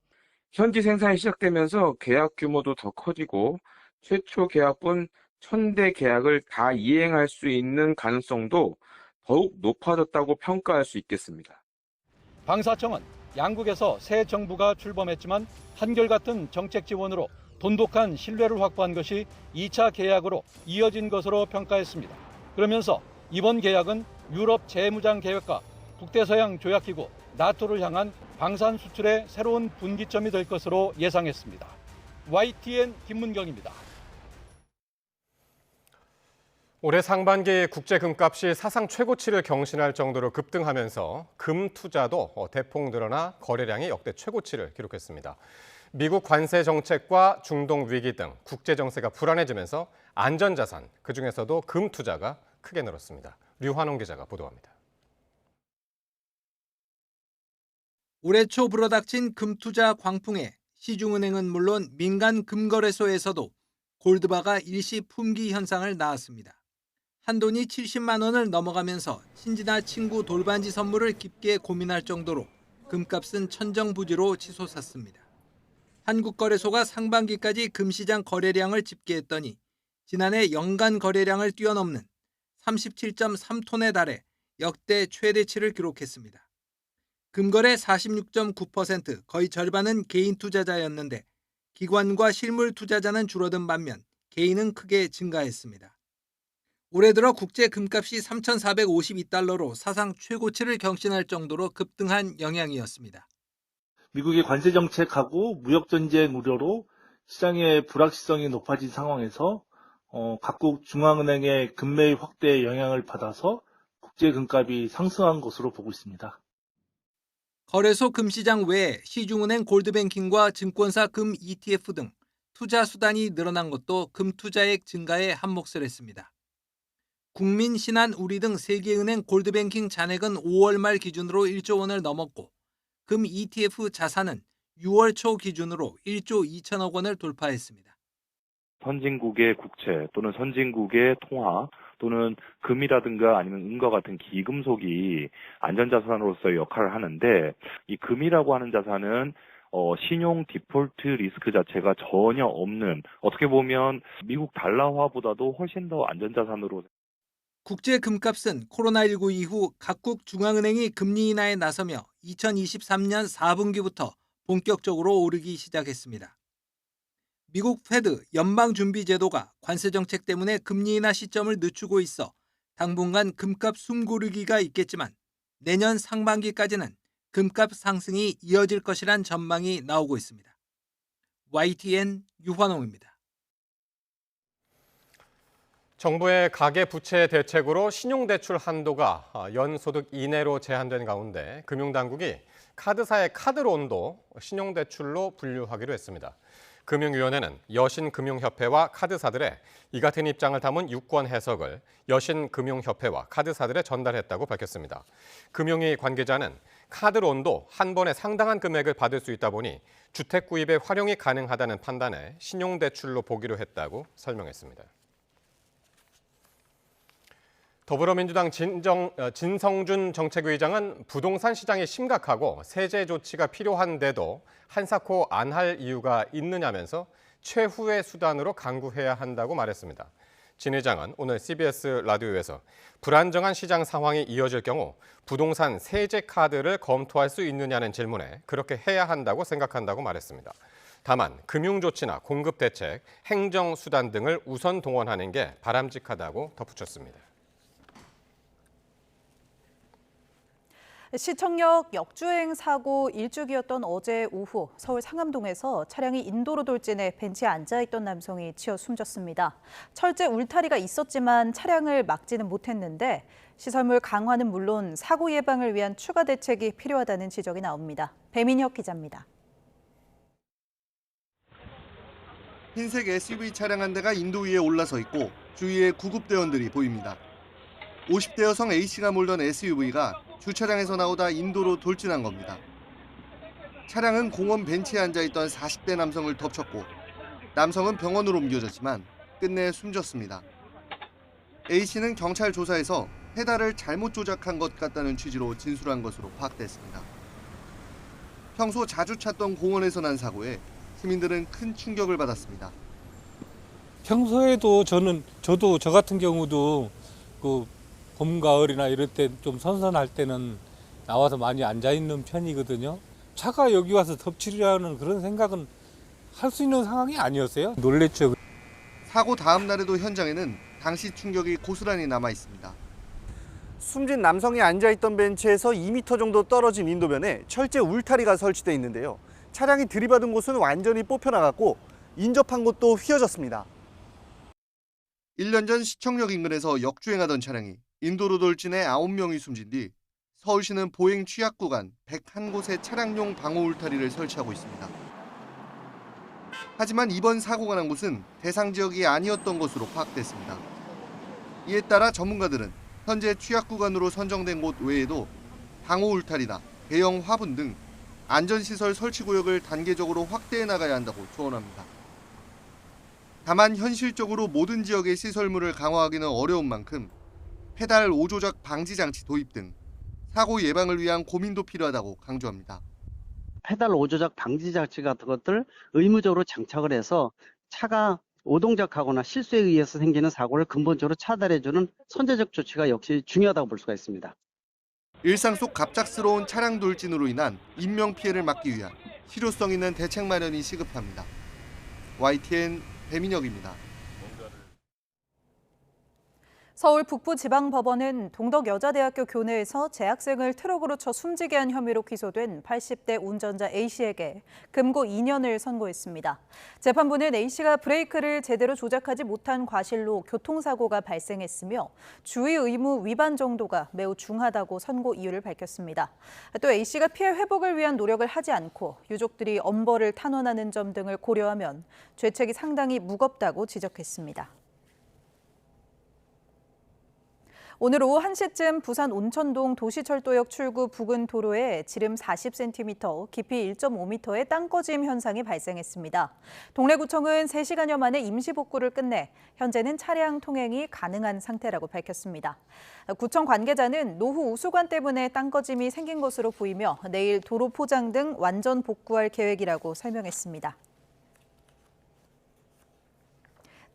현지 생산이 시작되면서 계약 규모도 더 커지고 최초 계약분 1000대 계약을 다 이행할 수 있는 가능성도 더욱 높아졌다고 평가할 수 있겠습니다. 방사청은 양국에서 새 정부가 출범했지만 한결같은 정책 지원으로 돈독한 신뢰를 확보한 것이 2차 계약으로 이어진 것으로 평가했습니다. 그러면서 이번 계약은 유럽 재무장 계획과 북대서양 조약기구 나토를 향한 방산 수출의 새로운 분기점이 될 것으로 예상했습니다. YTN 김문경입니다. 올해 상반기 국제 금값이 사상 최고치를 경신할 정도로 급등하면서 금 투자도 대폭 늘어나 거래량이 역대 최고치를 기록했습니다. 미국 관세 정책과 중동 위기 등 국제 정세가 불안해지면서 안전자산, 그중에서도 금 투자가 크게 늘었습니다. 류환홍 기자가 보도합니다. 올해 초 불어닥친 금투자 광풍에 시중은행은 물론 민간 금거래소에서도 골드바가 일시 품귀 현상을 낳았습니다. 한돈이 70만 원을 넘어가면서 신지나 친구 돌반지 선물을 깊게 고민할 정도로 금값은 천정부지로 치솟았습니다. 한국거래소가 상반기까지 금시장 거래량을 집계했더니 지난해 연간 거래량을 뛰어넘는 37.3톤에 달해 역대 최대치를 기록했습니다. 금거래 46.9%, 거의 절반은 개인 투자자였는데 기관과 실물 투자자는 줄어든 반면 개인은 크게 증가했습니다. 올해 들어 국제 금값이 3,452달러로 사상 최고치를 경신할 정도로 급등한 영향이었습니다. 미국의 관세 정책하고 무역 전쟁 우려로 시장의 불확실성이 높아진 상황에서 각국 중앙은행의 금매입 확대에 영향을 받아서 국제 금값이 상승한 것으로 보고 있습니다. 거래소 금시장 외에 시중은행 골드뱅킹과 증권사 금 ETF 등 투자 수단이 늘어난 것도 금 투자액 증가에 한몫을 했습니다. 국민, 신한, 우리 등 세계은행 골드뱅킹 잔액은 5월 말 기준으로 1조 원을 넘었고 금 ETF 자산은 6월 초 기준으로 1조 2천억 원을 돌파했습니다. 선진국의 국채 또는 선진국의 통화 또는 금이라든가 아니면 은과 같은 기금속이 안전자산으로서의 역할을 하는데 이 금이라고 하는 자산은 신용 디폴트 리스크 자체가 전혀 없는 어떻게 보면 미국 달러화보다도 훨씬 더 안전자산으로 국제 금값은 코로나19 이후 각국 중앙은행이 금리 인하에 나서며 2023년 4분기부터 본격적으로 오르기 시작했습니다. 미국 페드 연방준비제도가 관세 정책 때문에 금리 인하 시점을 늦추고 있어 당분간 금값 숨고르기가 있겠지만 내년 상반기까지는 금값 상승이 이어질 것이란 전망이 나오고 있습니다. YTN 유환홍입니다. 정부의 가계부채 대책으로 신용대출 한도가 연소득 이내로 제한된 가운데 금융당국이 카드사의 카드론도 신용대출로 분류하기로 했습니다. 금융위원회는 여신금융협회와 카드사들의 이 같은 입장을 담은 유권 해석을 여신금융협회와 카드사들에 전달했다고 밝혔습니다. 금융위 관계자는 카드론도 한 번에 상당한 금액을 받을 수 있다 보니 주택 구입에 활용이 가능하다는 판단에 신용대출로 보기로 했다고 설명했습니다. 더불어민주당 진성준 정책위의장은 부동산 시장이 심각하고 세제 조치가 필요한데도 한사코 안 할 이유가 있느냐면서 최후의 수단으로 강구해야 한다고 말했습니다. 진 의장은 오늘 CBS 라디오에서 불안정한 시장 상황이 이어질 경우 부동산 세제 카드를 검토할 수 있느냐는 질문에 그렇게 해야 한다고 생각한다고 말했습니다. 다만 금융 조치나 공급 대책, 행정 수단 등을 우선 동원하는 게 바람직하다고 덧붙였습니다. 시청역 역주행 사고 일주기였던 어제 오후 서울 상암동에서 차량이 인도로 돌진해 벤치에 앉아있던 남성이 치여 숨졌습니다. 철제 울타리가 있었지만 차량을 막지는 못했는데 시설물 강화는 물론 사고 예방을 위한 추가 대책이 필요하다는 지적이 나옵니다. 배민혁 기자입니다. 흰색 SUV 차량 한 대가 인도 위에 올라서 있고 주위에 구급대원들이 보입니다. 50대 여성 A씨가 몰던 SUV가 주차장에서 나오다 인도로 돌진한 겁니다. 차량은 공원 벤치에 앉아있던 40대 남성을 덮쳤고 남성은 병원으로 옮겨졌지만 끝내 숨졌습니다. A씨는 경찰 조사에서 페달을 잘못 조작한 것 같다는 취지로 진술한 것으로 파악됐습니다. 평소 자주 찾던 공원에서 난 사고에 시민들은 큰 충격을 받았습니다. 평소에도 저도 저 같은 경우도 봄, 가을이나 이럴 때 좀 선선할 때는 나와서 많이 앉아있는 편이거든요. 차가 여기 와서 덮치려는 그런 생각은 할 수 있는 상황이 아니었어요. 놀랬죠. 사고 다음 날에도 현장에는 당시 충격이 고스란히 남아 있습니다. 숨진 남성이 앉아있던 벤치에서 2m 정도 떨어진 인도면에 철제 울타리가 설치돼 있는데요. 차량이 들이받은 곳은 완전히 뽑혀나갔고 인접한 곳도 휘어졌습니다. 1년 전 시청역 인근에서 역주행하던 차량이 인도로 돌진해 9명이 숨진 뒤 서울시는 보행 취약 구간 101곳에 차량용 방호 울타리를 설치하고 있습니다. 하지만 이번 사고가 난 곳은 대상 지역이 아니었던 것으로 파악됐습니다. 이에 따라 전문가들은 현재 취약 구간으로 선정된 곳 외에도 방호 울타리나 대형 화분 등 안전시설 설치 구역을 단계적으로 확대해 나가야 한다고 조언합니다. 다만 현실적으로 모든 지역의 시설물을 강화하기는 어려운 만큼 페달 오조작 방지 장치 도입 등 사고 예방을 위한 고민도 필요하다고 강조합니다. 페달 오조작 방지 장치 같은 것들 의무적으로 장착을 해서 차가 오동작하거나 실수에 의해서 생기는 사고를 근본적으로 차단해주는 선제적 조치가 역시 중요하다고 볼 수가 있습니다. 일상 속 갑작스러운 차량 돌진으로 인한 인명피해를 막기 위한 실효성 있는 대책 마련이 시급합니다. YTN 배민혁입니다. 서울 북부지방법원은 동덕여자대학교 교내에서 재학생을 트럭으로 쳐 숨지게 한 혐의로 기소된 80대 운전자 A씨에게 금고 2년을 선고했습니다. 재판부는 A씨가 브레이크를 제대로 조작하지 못한 과실로 교통사고가 발생했으며 주의 의무 위반 정도가 매우 중하다고 선고 이유를 밝혔습니다. 또 A씨가 피해 회복을 위한 노력을 하지 않고 유족들이 엄벌을 탄원하는 점 등을 고려하면 죄책이 상당히 무겁다고 지적했습니다. 오늘 오후 1시쯤 부산 온천동 도시철도역 출구 부근 도로에 지름 40cm, 깊이 1.5m의 땅꺼짐 현상이 발생했습니다. 동래구청은 3시간여 만에 임시 복구를 끝내 현재는 차량 통행이 가능한 상태라고 밝혔습니다. 구청 관계자는 노후 우수관 때문에 땅꺼짐이 생긴 것으로 보이며 내일 도로 포장 등 완전 복구할 계획이라고 설명했습니다.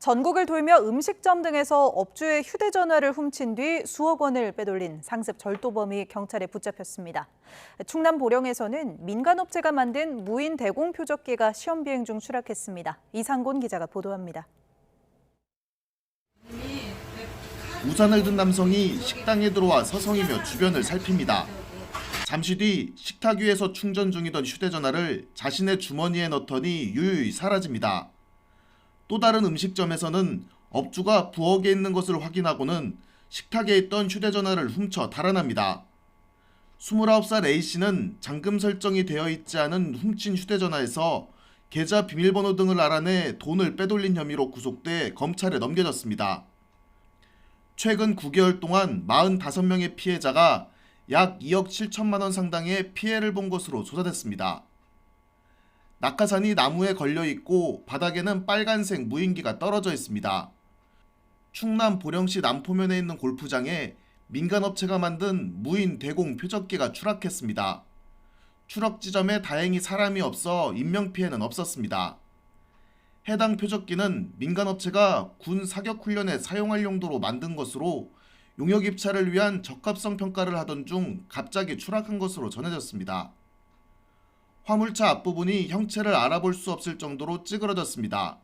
전국을 돌며 음식점 등에서 업주의 휴대전화를 훔친 뒤 수억 원을 빼돌린 상습 절도범이 경찰에 붙잡혔습니다. 충남 보령에서는 민간업체가 만든 무인 대공 표적기가 시험 비행 중 추락했습니다. 이상곤 기자가 보도합니다. 우산을 든 남성이 식당에 들어와 서성이며 주변을 살핍니다. 잠시 뒤 식탁 위에서 충전 중이던 휴대전화를 자신의 주머니에 넣더니 유유히 사라집니다. 또 다른 음식점에서는 업주가 부엌에 있는 것을 확인하고는 식탁에 있던 휴대전화를 훔쳐 달아납니다. 29살 A씨는 잠금 설정이 되어 있지 않은 훔친 휴대전화에서 계좌 비밀번호 등을 알아내 돈을 빼돌린 혐의로 구속돼 검찰에 넘겨졌습니다. 최근 9개월 동안 45명의 피해자가 약 2억 7천만 원 상당의 피해를 본 것으로 조사됐습니다. 낙하산이 나무에 걸려 있고 바닥에는 빨간색 무인기가 떨어져 있습니다. 충남 보령시 남포면에 있는 골프장에 민간업체가 만든 무인 대공 표적기가 추락했습니다. 추락 지점에 다행히 사람이 없어 인명피해는 없었습니다. 해당 표적기는 민간업체가 군 사격훈련에 사용할 용도로 만든 것으로 용역 입찰을 위한 적합성 평가를 하던 중 갑자기 추락한 것으로 전해졌습니다. 화물차 앞부분이 형체를 알아볼 수 없을 정도로 찌그러졌습니다.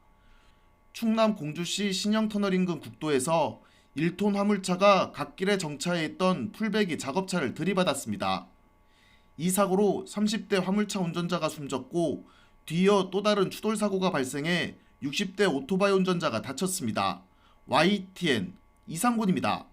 충남 공주시 신영터널 인근 국도에서 1톤 화물차가 갓길에 정차해 있던 풀베기 작업차를 들이받았습니다. 이 사고로 30대 화물차 운전자가 숨졌고 뒤이어 또 다른 추돌 사고가 발생해 60대 오토바이 운전자가 다쳤습니다. YTN 이상곤입니다.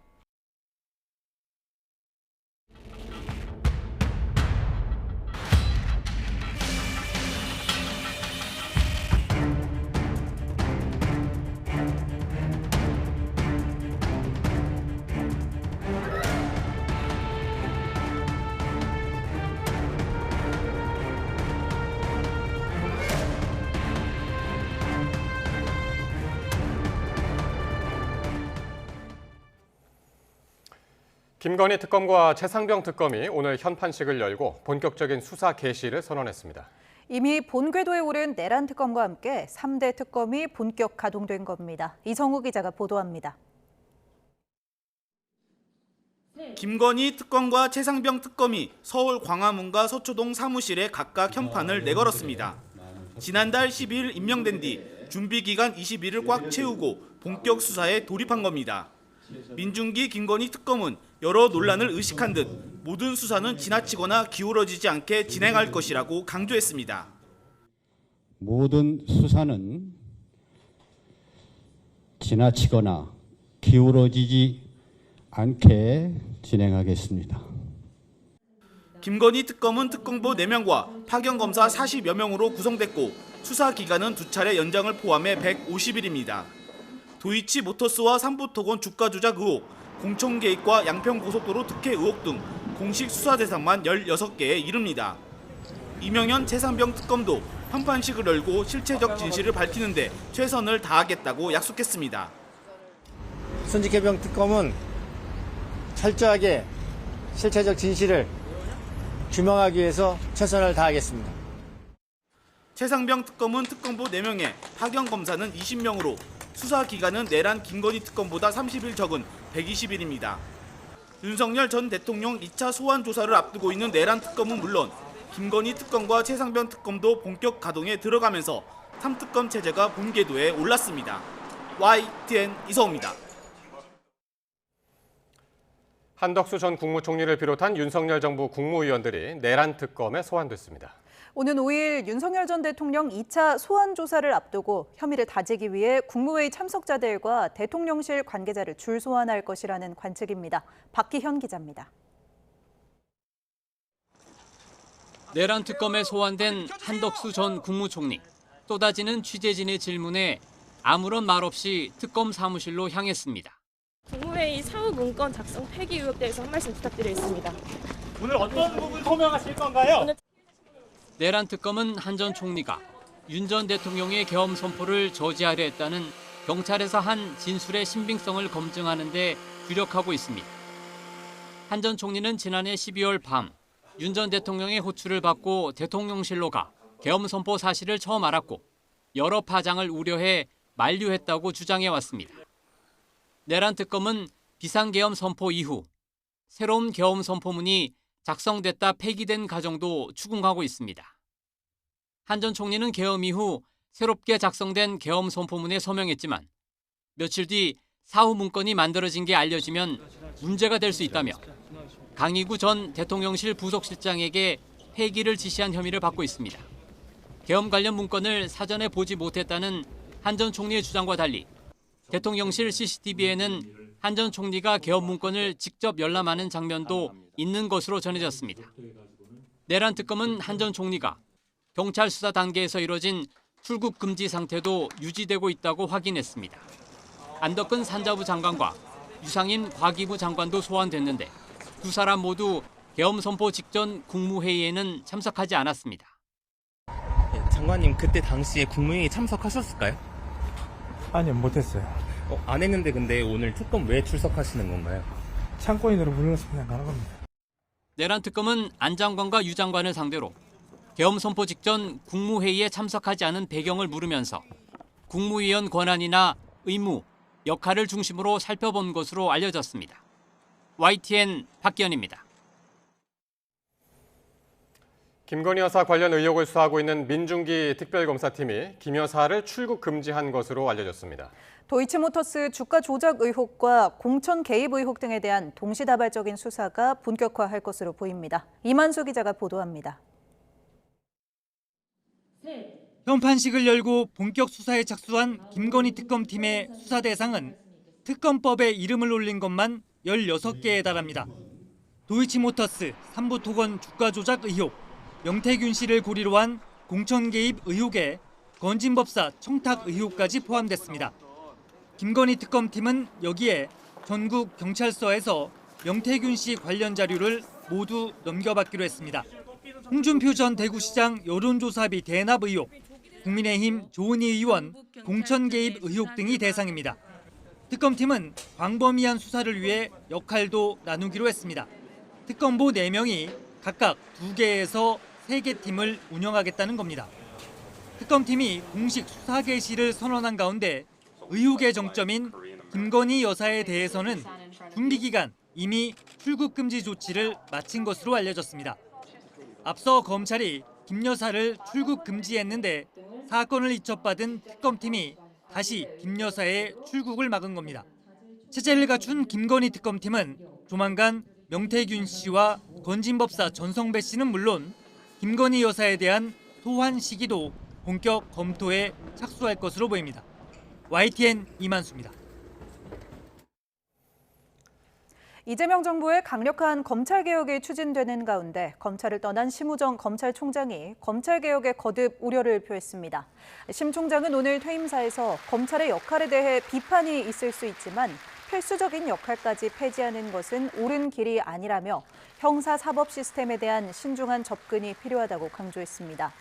김건희 특검과 최상병 특검이 오늘 현판식을 열고 본격적인 수사 개시를 선언했습니다. 이미 본궤도에 오른 내란 특검과 함께 3대 특검이 본격 가동된 겁니다. 이성우 기자가 보도합니다. 김건희 특검과 최상병 특검이 서울 광화문과 서초동 사무실에 각각 현판을 내걸었습니다. 지난달 12일 임명된 뒤 준비기간 20일을 꽉 채우고 본격 수사에 돌입한 겁니다. 민중기 김건희 특검은 여러 논란을 의식한 듯 모든 수사는 지나치거나 기울어지지 않게 진행할 것이라고 강조했습니다. 모든 수사는 지나치거나 기울어지지 않게 진행하겠습니다. 김건희 특검은 특검보 4명과 파견검사 40여 명으로 구성됐고 수사 기간은 2차례 연장을 포함해 150일입니다. 도이치모터스와 삼부토건 주가 조작 의혹, 공천 개입과 양평고속도로 특혜 의혹 등 공식 수사 대상만 16개에 이릅니다. 이명현 최상병 특검도 현판식을 열고 실체적 진실을 밝히는 데 최선을 다하겠다고 약속했습니다. 손직해병 특검은 철저하게 실체적 진실을 규명하기 위해서 최선을 다하겠습니다. 최상병 특검은 특검보 4명에 파견검사는 20명으로 수사 기간은 내란 김건희 특검보다 30일 적은 120일입니다. 윤석열 전 대통령 2차 소환 조사를 앞두고 있는 내란 특검은 물론 김건희 특검과 최상병 특검도 본격 가동에 들어가면서 3특검 체제가 본궤도에 올랐습니다. YTN 이성우입니다. 한덕수 전 국무총리를 비롯한 윤석열 정부 국무위원들이 내란 특검에 소환됐습니다. 오는 5일 윤석열 전 대통령 2차 소환 조사를 앞두고 혐의를 다지기 위해 국무회의 참석자들과 대통령실 관계자를 줄 소환할 것이라는 관측입니다. 박기현 기자입니다. 내란 특검에 소환된 한덕수 전 국무총리. 쏟아지는 취재진의 질문에 아무런 말 없이 특검 사무실로 향했습니다. 국무회의 사후 문건 작성 폐기 의혹 대해서 한 말씀 부탁드리겠습니다. 오늘 어떤 부분 소명하실 건가요? 내란 특검은 한 전 총리가 윤 전 대통령의 계엄 선포를 저지하려 했다는 경찰에서 한 진술의 신빙성을 검증하는 데 주력하고 있습니다. 한 전 총리는 지난해 12월 밤 윤 전 대통령의 호출을 받고 대통령실로 가 계엄 선포 사실을 처음 알았고 여러 파장을 우려해 만류했다고 주장해 왔습니다. 내란 특검은 비상계엄 선포 이후 새로운 계엄 선포문이 작성됐다 폐기된 가정도 추궁하고 있습니다. 한 전 총리는 계엄 이후 새롭게 작성된 계엄 선포문에 서명했지만 며칠 뒤 사후 문건이 만들어진 게 알려지면 문제가 될 수 있다며 강희구 전 대통령실 부속실장에게 폐기를 지시한 혐의를 받고 있습니다. 계엄 관련 문건을 사전에 보지 못했다는 한 전 총리의 주장과 달리 대통령실 CCTV에는 한 전 총리가 계엄 문건을 직접 열람하는 장면도 있는 것으로 전해졌습니다. 내란 특검은 한 전 총리가 경찰 수사 단계에서 이뤄진 출국 금지 상태도 유지되고 있다고 확인했습니다. 안덕근 산자부 장관과 유상임 과기부 장관도 소환됐는데 두 사람 모두 계엄 선포 직전 국무회의에는 참석하지 않았습니다. 장관님, 그때 당시에 국무회의 참석하셨을까요? 아니요, 못했어요. 안 했는데 근데 오늘 특검 왜 출석하시는 건가요? 참고인으로 불러서 그냥 가는 겁니다. 내란 특검은 안 장관과 유 장관을 상대로 계엄 선포 직전 국무회의에 참석하지 않은 배경을 물으면서 국무위원 권한이나 의무, 역할을 중심으로 살펴본 것으로 알려졌습니다. YTN 박기현입니다. 김건희 여사 관련 의혹을 수사하고 있는 민중기 특별검사팀이 김 여사를 출국 금지한 것으로 알려졌습니다. 도이치모터스 주가 조작 의혹과 공천 개입 의혹 등에 대한 동시다발적인 수사가 본격화할 것으로 보입니다. 이만수 기자가 보도합니다. 현판식을 열고 본격 수사에 착수한 김건희 특검팀의 수사 대상은 특검법에 이름을 올린 것만 16개에 달합니다. 도이치모터스 삼부토건 주가 조작 의혹, 명태균 씨를 고리로 한 공천 개입 의혹에 건진법사 청탁 의혹까지 포함됐습니다. 김건희 특검팀은 여기에 전국 경찰서에서 명태균 씨 관련 자료를 모두 넘겨받기로 했습니다. 홍준표 전 대구시장 여론조사비 대납 의혹, 국민의힘 조은희 의원 공천 개입 의혹 등이 대상입니다. 특검팀은 광범위한 수사를 위해 역할도 나누기로 했습니다. 특검보 4명이 각각 2개에서 3개 팀을 운영하겠다는 겁니다. 특검팀이 공식 수사 개시를 선언한 가운데 의혹의 정점인 김건희 여사에 대해서는 준비 기간 이미 출국 금지 조치를 마친 것으로 알려졌습니다. 앞서 검찰이 김 여사를 출국 금지했는데 사건을 이첩받은 특검팀이 다시 김 여사의 출국을 막은 겁니다. 체제를 갖춘 김건희 특검팀은 조만간 명태균 씨와 건진법사 전성배 씨는 물론 김건희 여사에 대한 소환 시기도 본격 검토에 착수할 것으로 보입니다. YTN 이만수입니다. 이재명 정부의 강력한 검찰개혁이 추진되는 가운데 검찰을 떠난 심우정 검찰총장이 검찰개혁에 거듭 우려를 표했습니다. 심 총장은 오늘 퇴임사에서 검찰의 역할에 대해 비판이 있을 수 있지만 필수적인 역할까지 폐지하는 것은 옳은 길이 아니라며 형사사법 시스템에 대한 신중한 접근이 필요하다고 강조했습니다.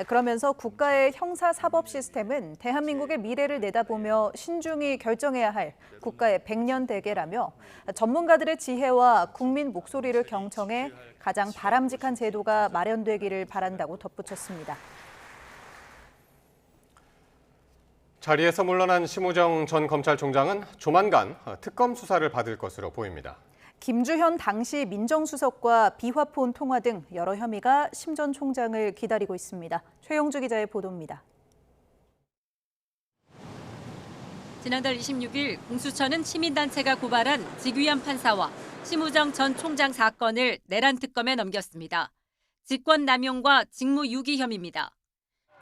그러면서 국가의 형사사법 시스템은 대한민국의 미래를 내다보며 신중히 결정해야 할 국가의 100년 대계라며 전문가들의 지혜와 국민 목소리를 경청해 가장 바람직한 제도가 마련되기를 바란다고 덧붙였습니다. 자리에서 물러난 심우정 전 검찰총장은 조만간 특검 수사를 받을 것으로 보입니다. 김주현 당시 민정수석과 비화폰 통화 등 여러 혐의가 심 전 총장을 기다리고 있습니다. 최영주 기자의 보도입니다. 지난달 26일 공수처는 시민단체가 고발한 직위안 판사와 심우정 전 총장 사건을 내란 특검에 넘겼습니다. 직권 남용과 직무 유기 혐의입니다.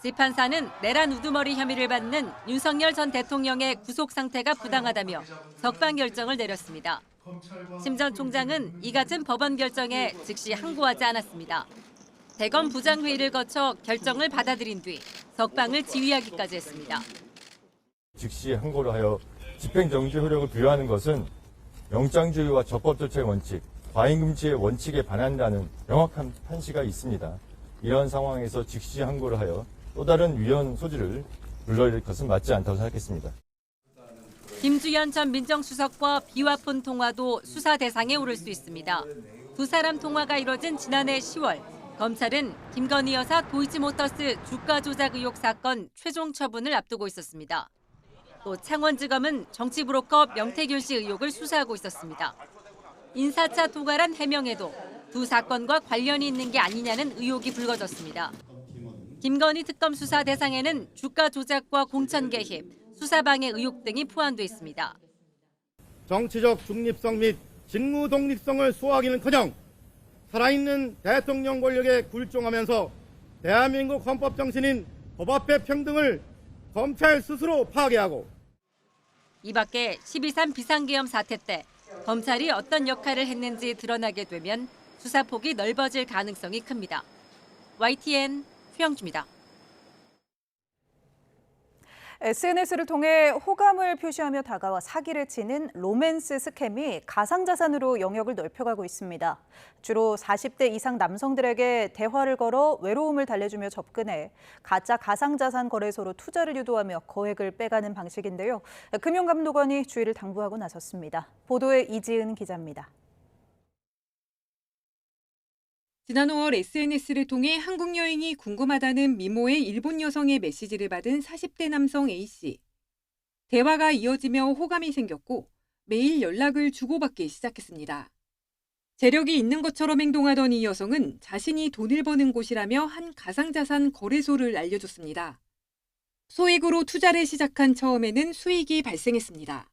재판사는 내란 우두머리 혐의를 받는 윤석열 전 대통령의 구속 상태가 부당하다며 석방 결정을 내렸습니다. 심 전 총장은 이 같은 법원 결정에 즉시 항고하지 않았습니다. 대검 부장회의를 거쳐 결정을 받아들인 뒤 석방을 지휘하기까지 했습니다. 즉시 항고를 하여 집행정지 효력을 부여하는 것은 영장주의와 적법조치의 원칙, 과잉금지의 원칙에 반한다는 명확한 판시가 있습니다. 이러한 상황에서 즉시 항고를 하여 또 다른 위헌 소지를 불러일으킬 것은 맞지 않다고 생각했습니다. 김주현 전 민정수석과 비화폰 통화도 수사 대상에 오를 수 있습니다. 두 사람 통화가 이뤄진 지난해 10월, 검찰은 김건희 여사 도이치모터스 주가 조작 의혹 사건 최종 처분을 앞두고 있었습니다. 또 창원지검은 정치 브로커 명태균 씨 의혹을 수사하고 있었습니다. 인사차 도가란 해명에도 두 사건과 관련이 있는 게 아니냐는 의혹이 불거졌습니다. 김건희 특검 수사 대상에는 주가 조작과 공천 개입, 수사방해 의혹 등이 포함돼 있습니다. 정치적 중립성 및 직무 독립성을 소화하기는커녕 살아있는 대통령 권력에 굴종하면서 대한민국 헌법 정신인 법 앞의 평등을 검찰 스스로 파괴하고 이 밖에 12.3 비상계엄 사태 때 검찰이 어떤 역할을 했는지 드러나게 되면 수사폭이 넓어질 가능성이 큽니다. YTN 최영주입니다. SNS를 통해 호감을 표시하며 다가와 사기를 치는 로맨스 스캠이 가상자산으로 영역을 넓혀가고 있습니다. 주로 40대 이상 남성들에게 대화를 걸어 외로움을 달래주며 접근해 가짜 가상자산 거래소로 투자를 유도하며 거액을 빼가는 방식인데요. 금융감독원이 주의를 당부하고 나섰습니다. 보도에 이지은 기자입니다. 지난 5월 SNS를 통해 한국 여행이 궁금하다는 미모의 일본 여성의 메시지를 받은 40대 남성 A씨. 대화가 이어지며 호감이 생겼고 매일 연락을 주고받기 시작했습니다. 재력이 있는 것처럼 행동하던 이 여성은 자신이 돈을 버는 곳이라며 한 가상자산 거래소를 알려줬습니다. 소액으로 투자를 시작한 처음에는 수익이 발생했습니다.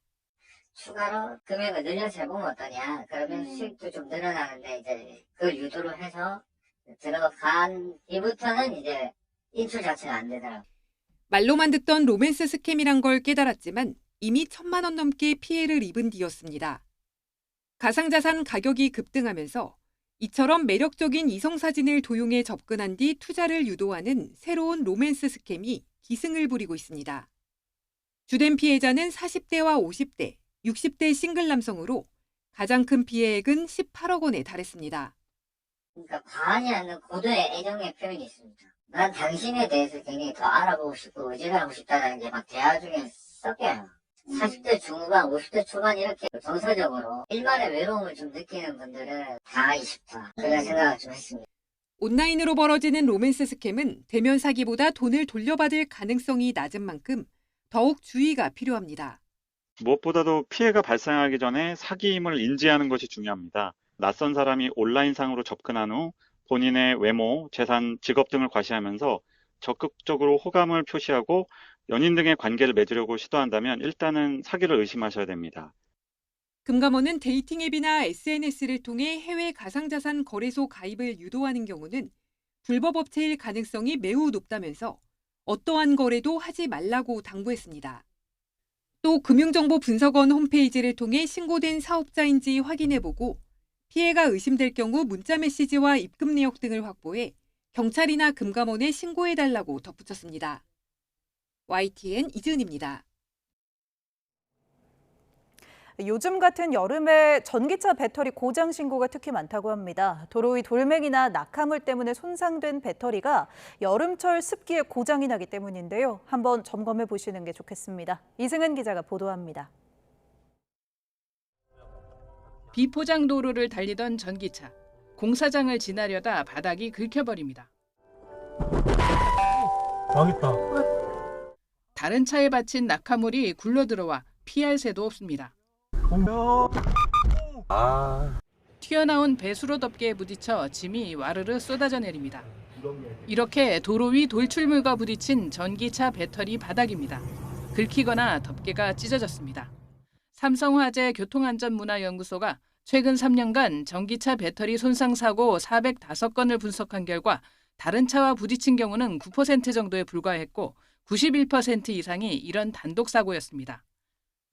추가로 금액을 늘려서 해보면 어떠냐. 그러면 수익도 좀 늘어나는데 이제 그걸 유도를 해서 들어간 뒤부터는 이제 인출 자체가 안 되더라고요. 말로만 듣던 로맨스 스캠이란 걸 깨달았지만 이미 1,000만 원 넘게 피해를 입은 뒤였습니다. 가상자산 가격이 급등하면서 이처럼 매력적인 이성사진을 도용해 접근한 뒤 투자를 유도하는 새로운 로맨스 스캠이 기승을 부리고 있습니다. 주된 피해자는 40대와 50대, 60대 싱글 남성으로 가장 큰 피해액은 18억 원에 달했습니다. 그러니까 과하지 않는 고도의 애정의 표현이 있습니다. 난 당신에 대해서 굉장히 더 알아보고 싶고 의지하고 싶다는 게 막 대화 중에 섞여요. 40대 중후반, 50대 초반 이렇게 정서적으로 일말의 외로움을 좀 느끼는 분들은 당하기 쉽다. 그런 생각을 좀 했습니다. 온라인으로 벌어지는 로맨스 스캠은 대면 사기보다 돈을 돌려받을 가능성이 낮은 만큼 더욱 주의가 필요합니다. 무엇보다도 피해가 발생하기 전에 사기임을 인지하는 것이 중요합니다. 낯선 사람이 온라인상으로 접근한 후 본인의 외모, 재산, 직업 등을 과시하면서 적극적으로 호감을 표시하고 연인 등의 관계를 맺으려고 시도한다면 일단은 사기를 의심하셔야 됩니다. 금감원은 데이팅 앱이나 SNS를 통해 해외 가상자산 거래소 가입을 유도하는 경우는 불법 업체일 가능성이 매우 높다면서 어떠한 거래도 하지 말라고 당부했습니다. 또 금융정보분석원 홈페이지를 통해 신고된 사업자인지 확인해보고 피해가 의심될 경우 문자메시지와 입금 내역 등을 확보해 경찰이나 금감원에 신고해달라고 덧붙였습니다. YTN 이지은입니다. 요즘 같은 여름에 전기차 배터리 고장 신고가 특히 많다고 합니다. 도로 위 돌멩이나 낙하물 때문에 손상된 배터리가 여름철 습기에 고장이 나기 때문인데요. 한번 점검해 보시는 게 좋겠습니다. 이승은 기자가 보도합니다. 비포장 도로를 달리던 전기차. 공사장을 지나려다 바닥이 긁혀버립니다. 망했다. 다른 차에 받친 낙하물이 굴러들어와 피할 새도 없습니다. 튀어나온 배수로 덮개에 부딪혀 짐이 와르르 쏟아져 내립니다. 이렇게 도로 위 돌출물과 부딪힌 전기차 배터리 바닥입니다. 긁히거나 덮개가 찢어졌습니다. 삼성화재 교통안전문화연구소가 최근 3년간 전기차 배터리 손상 사고 405건을 분석한 결과 다른 차와 부딪힌 경우는 9% 정도에 불과했고 91% 이상이 이런 단독 사고였습니다.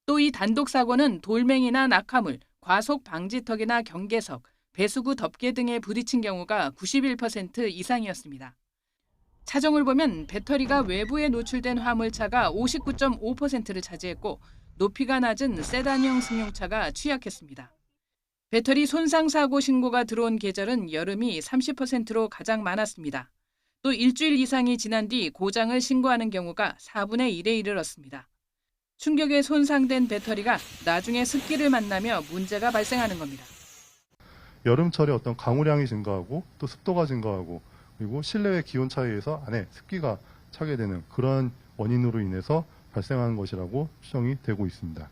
또 이 단독 사고는 돌멩이나 낙하물, 과속 방지턱이나 경계석, 배수구 덮개 등에 부딪힌 경우가 91% 이상이었습니다. 차종을 보면 배터리가 외부에 노출된 화물차가 59.5%를 차지했고 높이가 낮은 세단형 승용차가 취약했습니다. 배터리 손상 사고 신고가 들어온 계절은 여름이 30%로 가장 많았습니다. 또 일주일 이상이 지난 뒤 고장을 신고하는 경우가 4분의 1에 이르렀습니다. 충격에 손상된 배터리가 나중에 습기를 만나며 문제가 발생하는 겁니다. 여름철에 어떤 강우량이 증가하고 또 습도가 증가하고 그리고 실내외 기온 차이에서 안에 습기가 차게 되는 그런 원인으로 인해서 발생하는 것이라고 추정이 되고 있습니다.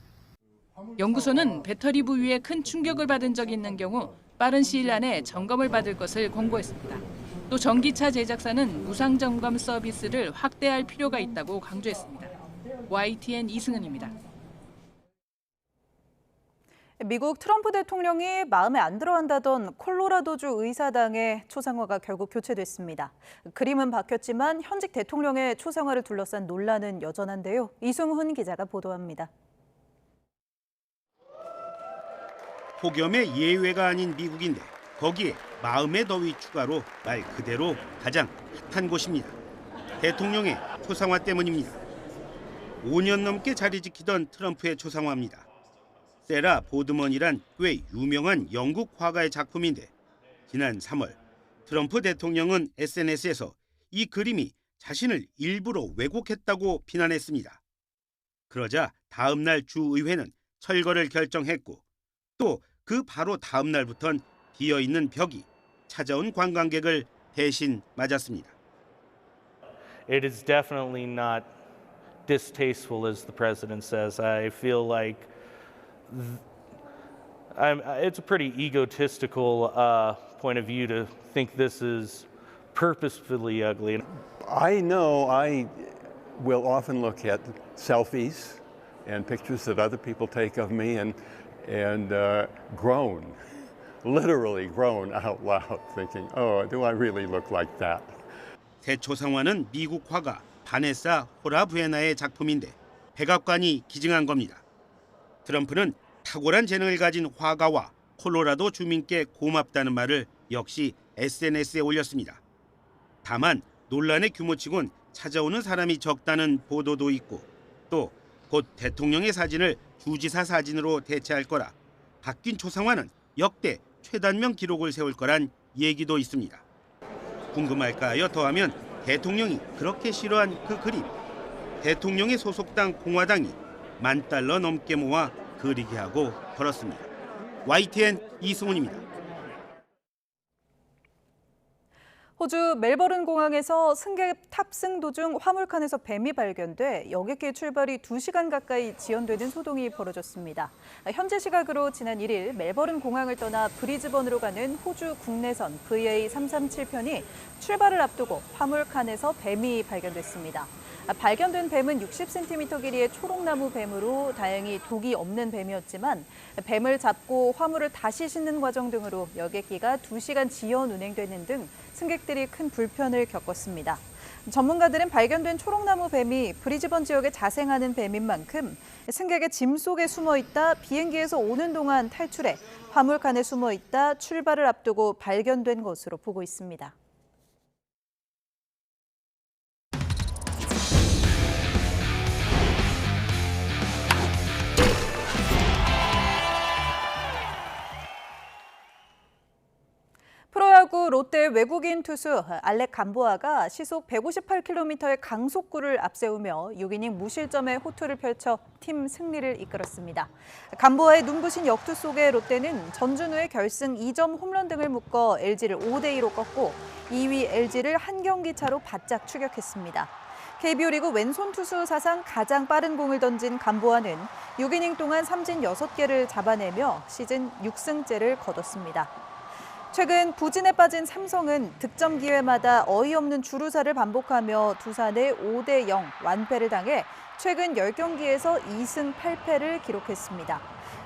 연구소는 배터리 부위에 큰 충격을 받은 적이 있는 경우 빠른 시일 안에 점검을 받을 것을 권고했습니다. 또 전기차 제작사는 무상 점검 서비스를 확대할 필요가 있다고 강조했습니다. YTN 이승은입니다. 미국 트럼프 대통령이 마음에 안 들어한다던 콜로라도주 의사당의 초상화가 결국 교체됐습니다. 그림은 바뀌었지만 현직 대통령의 초상화를 둘러싼 논란은 여전한데요. 이승훈 기자가 보도합니다. 폭염의 예외가 아닌 미국인데 거기에 마음의 더위 추가로 말 그대로 가장 핫한 곳입니다. 대통령의 초상화 때문입니다. 5년 넘게 자리 지키던 트럼프의 초상화입니다. 세라 보드먼이란 꽤 유명한 영국 화가의 작품인데 지난 3월 트럼프 대통령은 SNS에서 이 그림이 자신을 일부러 왜곡했다고 비난했습니다. 그러자 다음 날 주의회는 철거를 결정했고 또 그 바로 다음 날부턴 비어있는 벽이 찾아온 관광객을 대신 맞았습니다. It is definitely not distasteful as the president says. I feel like it's a pretty egotistical point of view to think this is purposefully ugly. I know I will often look at selfies and pictures that other people take of me and groan, literally groan out loud, thinking, "Oh, do I really look like that?" 대초상화는 미국 화가 바네사 호라부에나의 작품인데 백악관이 기증한 겁니다. 트럼프는 탁월한 재능을 가진 화가와 콜로라도 주민께 고맙다는 말을 역시 SNS에 올렸습니다. 다만 논란의 규모치곤 찾아오는 사람이 적다는 보도도 있고 또 곧 대통령의 사진을 주지사 사진으로 대체할 거라 바뀐 초상화는 역대 최단명 기록을 세울 거란 얘기도 있습니다. 궁금할까요? 더하면 대통령이 그렇게 싫어한 그 그림, 대통령의 소속당 공화당이 $10,000 넘게 모아 그리게 하고 걸었습니다. YTN 이승훈입니다. 호주 멜버른 공항에서 승객 탑승 도중 화물칸에서 뱀이 발견돼 여객기 출발이 2시간 가까이 지연되는 소동이 벌어졌습니다. 현재 시각으로 지난 1일 멜버른 공항을 떠나 브리즈번으로 가는 호주 국내선 VA337편이 출발을 앞두고 화물칸에서 뱀이 발견됐습니다. 발견된 뱀은 60cm 길이의 초록나무 뱀으로 다행히 독이 없는 뱀이었지만 뱀을 잡고 화물을 다시 싣는 과정 등으로 여객기가 2시간 지연 운행되는 등 승객들이 큰 불편을 겪었습니다. 전문가들은 발견된 초록나무 뱀이 브리즈번 지역에 자생하는 뱀인 만큼 승객의 짐 속에 숨어 있다 비행기에서 오는 동안 탈출해 화물칸에 숨어 있다 출발을 앞두고 발견된 것으로 보고 있습니다. 프로야구 롯데 외국인 투수 알렉 감보아가 시속 158km의 강속구를 앞세우며 6이닝 무실점의 호투를 펼쳐 팀 승리를 이끌었습니다. 감보아의 눈부신 역투 속에 롯데는 전준우의 결승 2점 홈런 등을 묶어 LG를 5대2로 꺾고 2위 LG를 한 경기 차로 바짝 추격했습니다. KBO 리그 왼손 투수 사상 가장 빠른 공을 던진 감보아는 6이닝 동안 삼진 6개를 잡아내며 시즌 6승째를 거뒀습니다. 최근 부진에 빠진 삼성은 득점 기회마다 어이없는 주루사를 반복하며 두산의 5대0 완패를 당해 최근 10경기에서 2승 8패를 기록했습니다.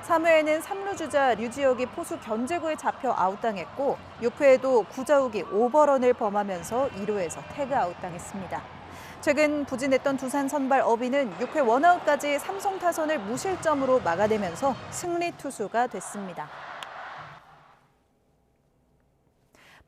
3회에는 3루 주자 류지혁이 포수 견제구에 잡혀 아웃당했고 6회에도 구자욱이 오버런을 범하면서 2루에서 태그아웃당했습니다. 최근 부진했던 두산 선발 어비는 6회 원아웃까지 삼성 타선을 무실점으로 막아내면서 승리 투수가 됐습니다.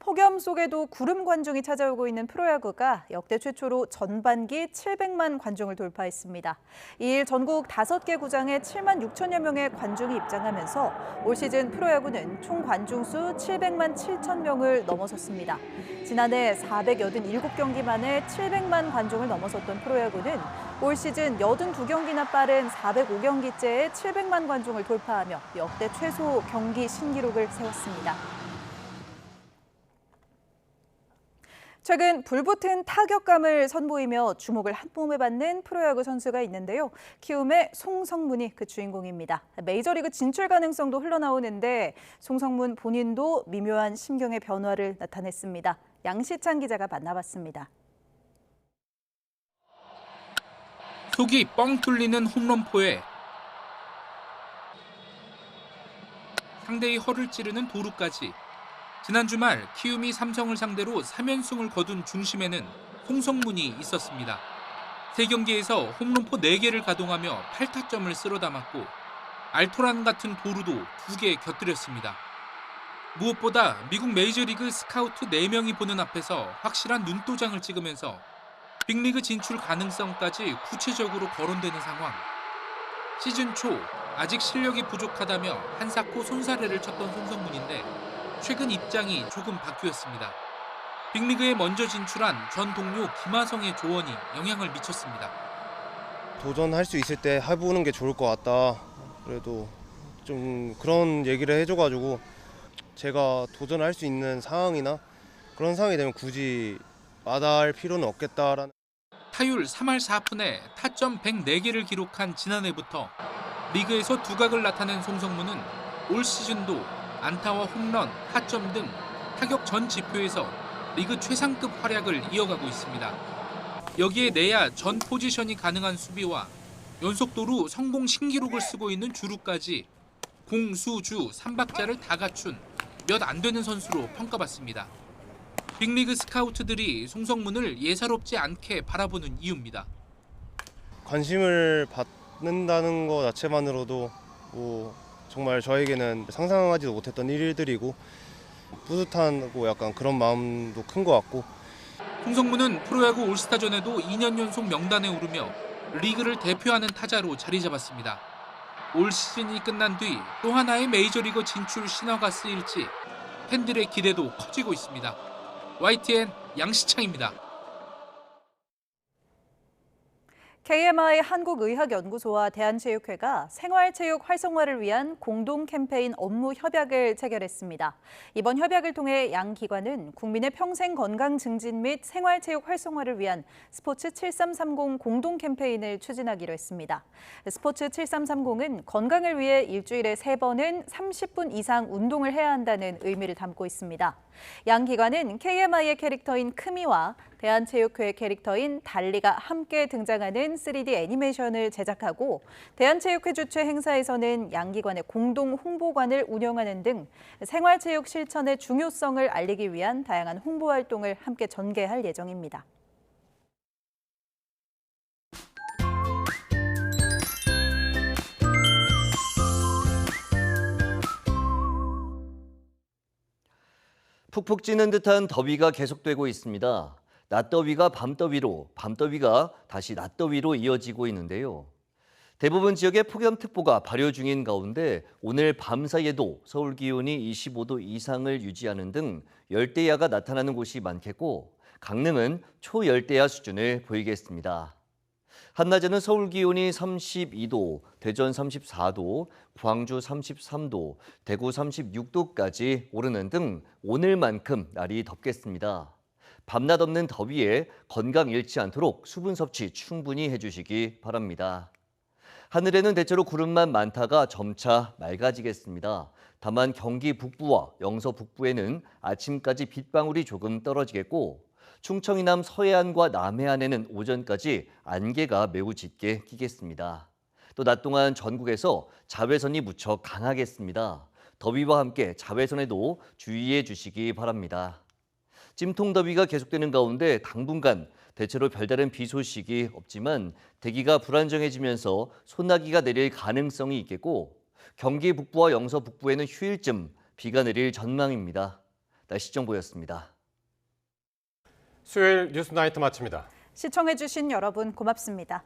폭염 속에도 구름 관중이 찾아오고 있는 프로야구가 역대 최초로 전반기 700만 관중을 돌파했습니다. 이일 전국 5개 구장에 7만 6천여 명의 관중이 입장하면서 올 시즌 프로야구는 총 관중 수 700만 7천 명을 넘어섰습니다. 지난해 487경기 만에 700만 관중을 넘어섰던 프로야구는 올 시즌 82경기나 빠른 405경기째에 700만 관중을 돌파하며 역대 최소 경기 신기록을 세웠습니다. 최근 불붙은 타격감을 선보이며 주목을 한몸에 받는 프로야구 선수가 있는데요. 키움의 송성문이 그 주인공입니다. 메이저리그 진출 가능성도 흘러나오는데 송성문 본인도 미묘한 심경의 변화를 나타냈습니다. 양시찬 기자가 만나봤습니다. 속이 뻥 뚫리는 홈런포에 상대의 허를 찌르는 도루까지 지난 주말 키움이 삼성을 상대로 3연승을 거둔 중심에는 송성문이 있었습니다. 3경기에서 홈런포 4개를 가동하며 8타점을 쓸어 담았고 알토란 같은 도루도 2개 곁들였습니다. 무엇보다 미국 메이저리그 스카우트 4명이 보는 앞에서 확실한 눈도장을 찍으면서 빅리그 진출 가능성까지 구체적으로 거론되는 상황. 시즌 초 아직 실력이 부족하다며 한사코 손사래를 쳤던 송성문인데 최근 입장이 조금 바뀌었습니다. 빅리그에 먼저 진출한 전 동료 김하성의 조언이 영향을 미쳤습니다. 도전할 수 있을 때 해보는 게 좋을 것 같다. 그래도 좀 그런 얘기를 해줘가지고 제가 도전할 수 있는 상황이나 그런 상황이 되면 굳이 마다할 필요는 없겠다라는. 타율 3할 4푼에 타점 104개를 기록한 지난해부터 리그에서 두각을 나타낸 송성문은 올 시즌도 안타와 홈런, 타점 등 타격 전 지표에서 리그 최상급 활약을 이어가고 있습니다. 여기에 내야 전 포지션이 가능한 수비와 연속도루 성공 신기록을 쓰고 있는 주루까지 공, 수, 주, 3박자를 다 갖춘 몇 안 되는 선수로 평가받습니다. 빅리그 스카우트들이 송성문을 예사롭지 않게 바라보는 이유입니다. 관심을 받는다는 것 자체만으로도 정말 저에게는 상상하지도 못했던 일들이고 뿌듯하고 약간 그런 마음도 큰 것 같고. 송성문은 프로야구 올스타전에도 2년 연속 명단에 오르며 리그를 대표하는 타자로 자리 잡았습니다. 올 시즌이 끝난 뒤 또 하나의 메이저리그 진출 신화가 쓰일지 팬들의 기대도 커지고 있습니다. YTN 양시창입니다. KMI 한국의학연구소와 대한체육회가 생활체육 활성화를 위한 공동 캠페인 업무 협약을 체결했습니다. 이번 협약을 통해 양 기관은 국민의 평생 건강 증진 및 생활체육 활성화를 위한 스포츠 7330 공동 캠페인을 추진하기로 했습니다. 스포츠 7330은 건강을 위해 일주일에 3번은 30분 이상 운동을 해야 한다는 의미를 담고 있습니다. 양 기관은 KMI의 캐릭터인 크미와 대한체육회 캐릭터인 달리가 함께 등장하는 3D 애니메이션을 제작하고 대한체육회 주최 행사에서는 양 기관의 공동 홍보관을 운영하는 등 생활체육 실천의 중요성을 알리기 위한 다양한 홍보 활동을 함께 전개할 예정입니다. 푹푹 찌는 듯한 더위가 계속되고 있습니다. 낮더위가 밤더위로, 밤더위가 다시 낮더위로 이어지고 있는데요. 대부분 지역에 폭염특보가 발효 중인 가운데 오늘 밤 사이에도 서울 기온이 25도 이상을 유지하는 등 열대야가 나타나는 곳이 많겠고 강릉은 초열대야 수준을 보이겠습니다. 한낮에는 서울 기온이 32도, 대전 34도, 광주 33도, 대구 36도까지 오르는 등 오늘만큼 날이 덥겠습니다. 밤낮 없는 더위에 건강 잃지 않도록 수분 섭취 충분히 해주시기 바랍니다. 하늘에는 대체로 구름만 많다가 점차 맑아지겠습니다. 다만 경기 북부와 영서 북부에는 아침까지 빗방울이 조금 떨어지겠고 충청 이남 서해안과 남해안에는 오전까지 안개가 매우 짙게 끼겠습니다. 또 낮 동안 전국에서 자외선이 무척 강하겠습니다. 더위와 함께 자외선에도 주의해 주시기 바랍니다. 찜통 더위가 계속되는 가운데 당분간 대체로 별다른 비 소식이 없지만 대기가 불안정해지면서 소나기가 내릴 가능성이 있겠고 경기 북부와 영서 북부에는 휴일쯤 비가 내릴 전망입니다. 날씨 정보였습니다. 수요일 뉴스나이트 마칩니다. 시청해주신 여러분 고맙습니다.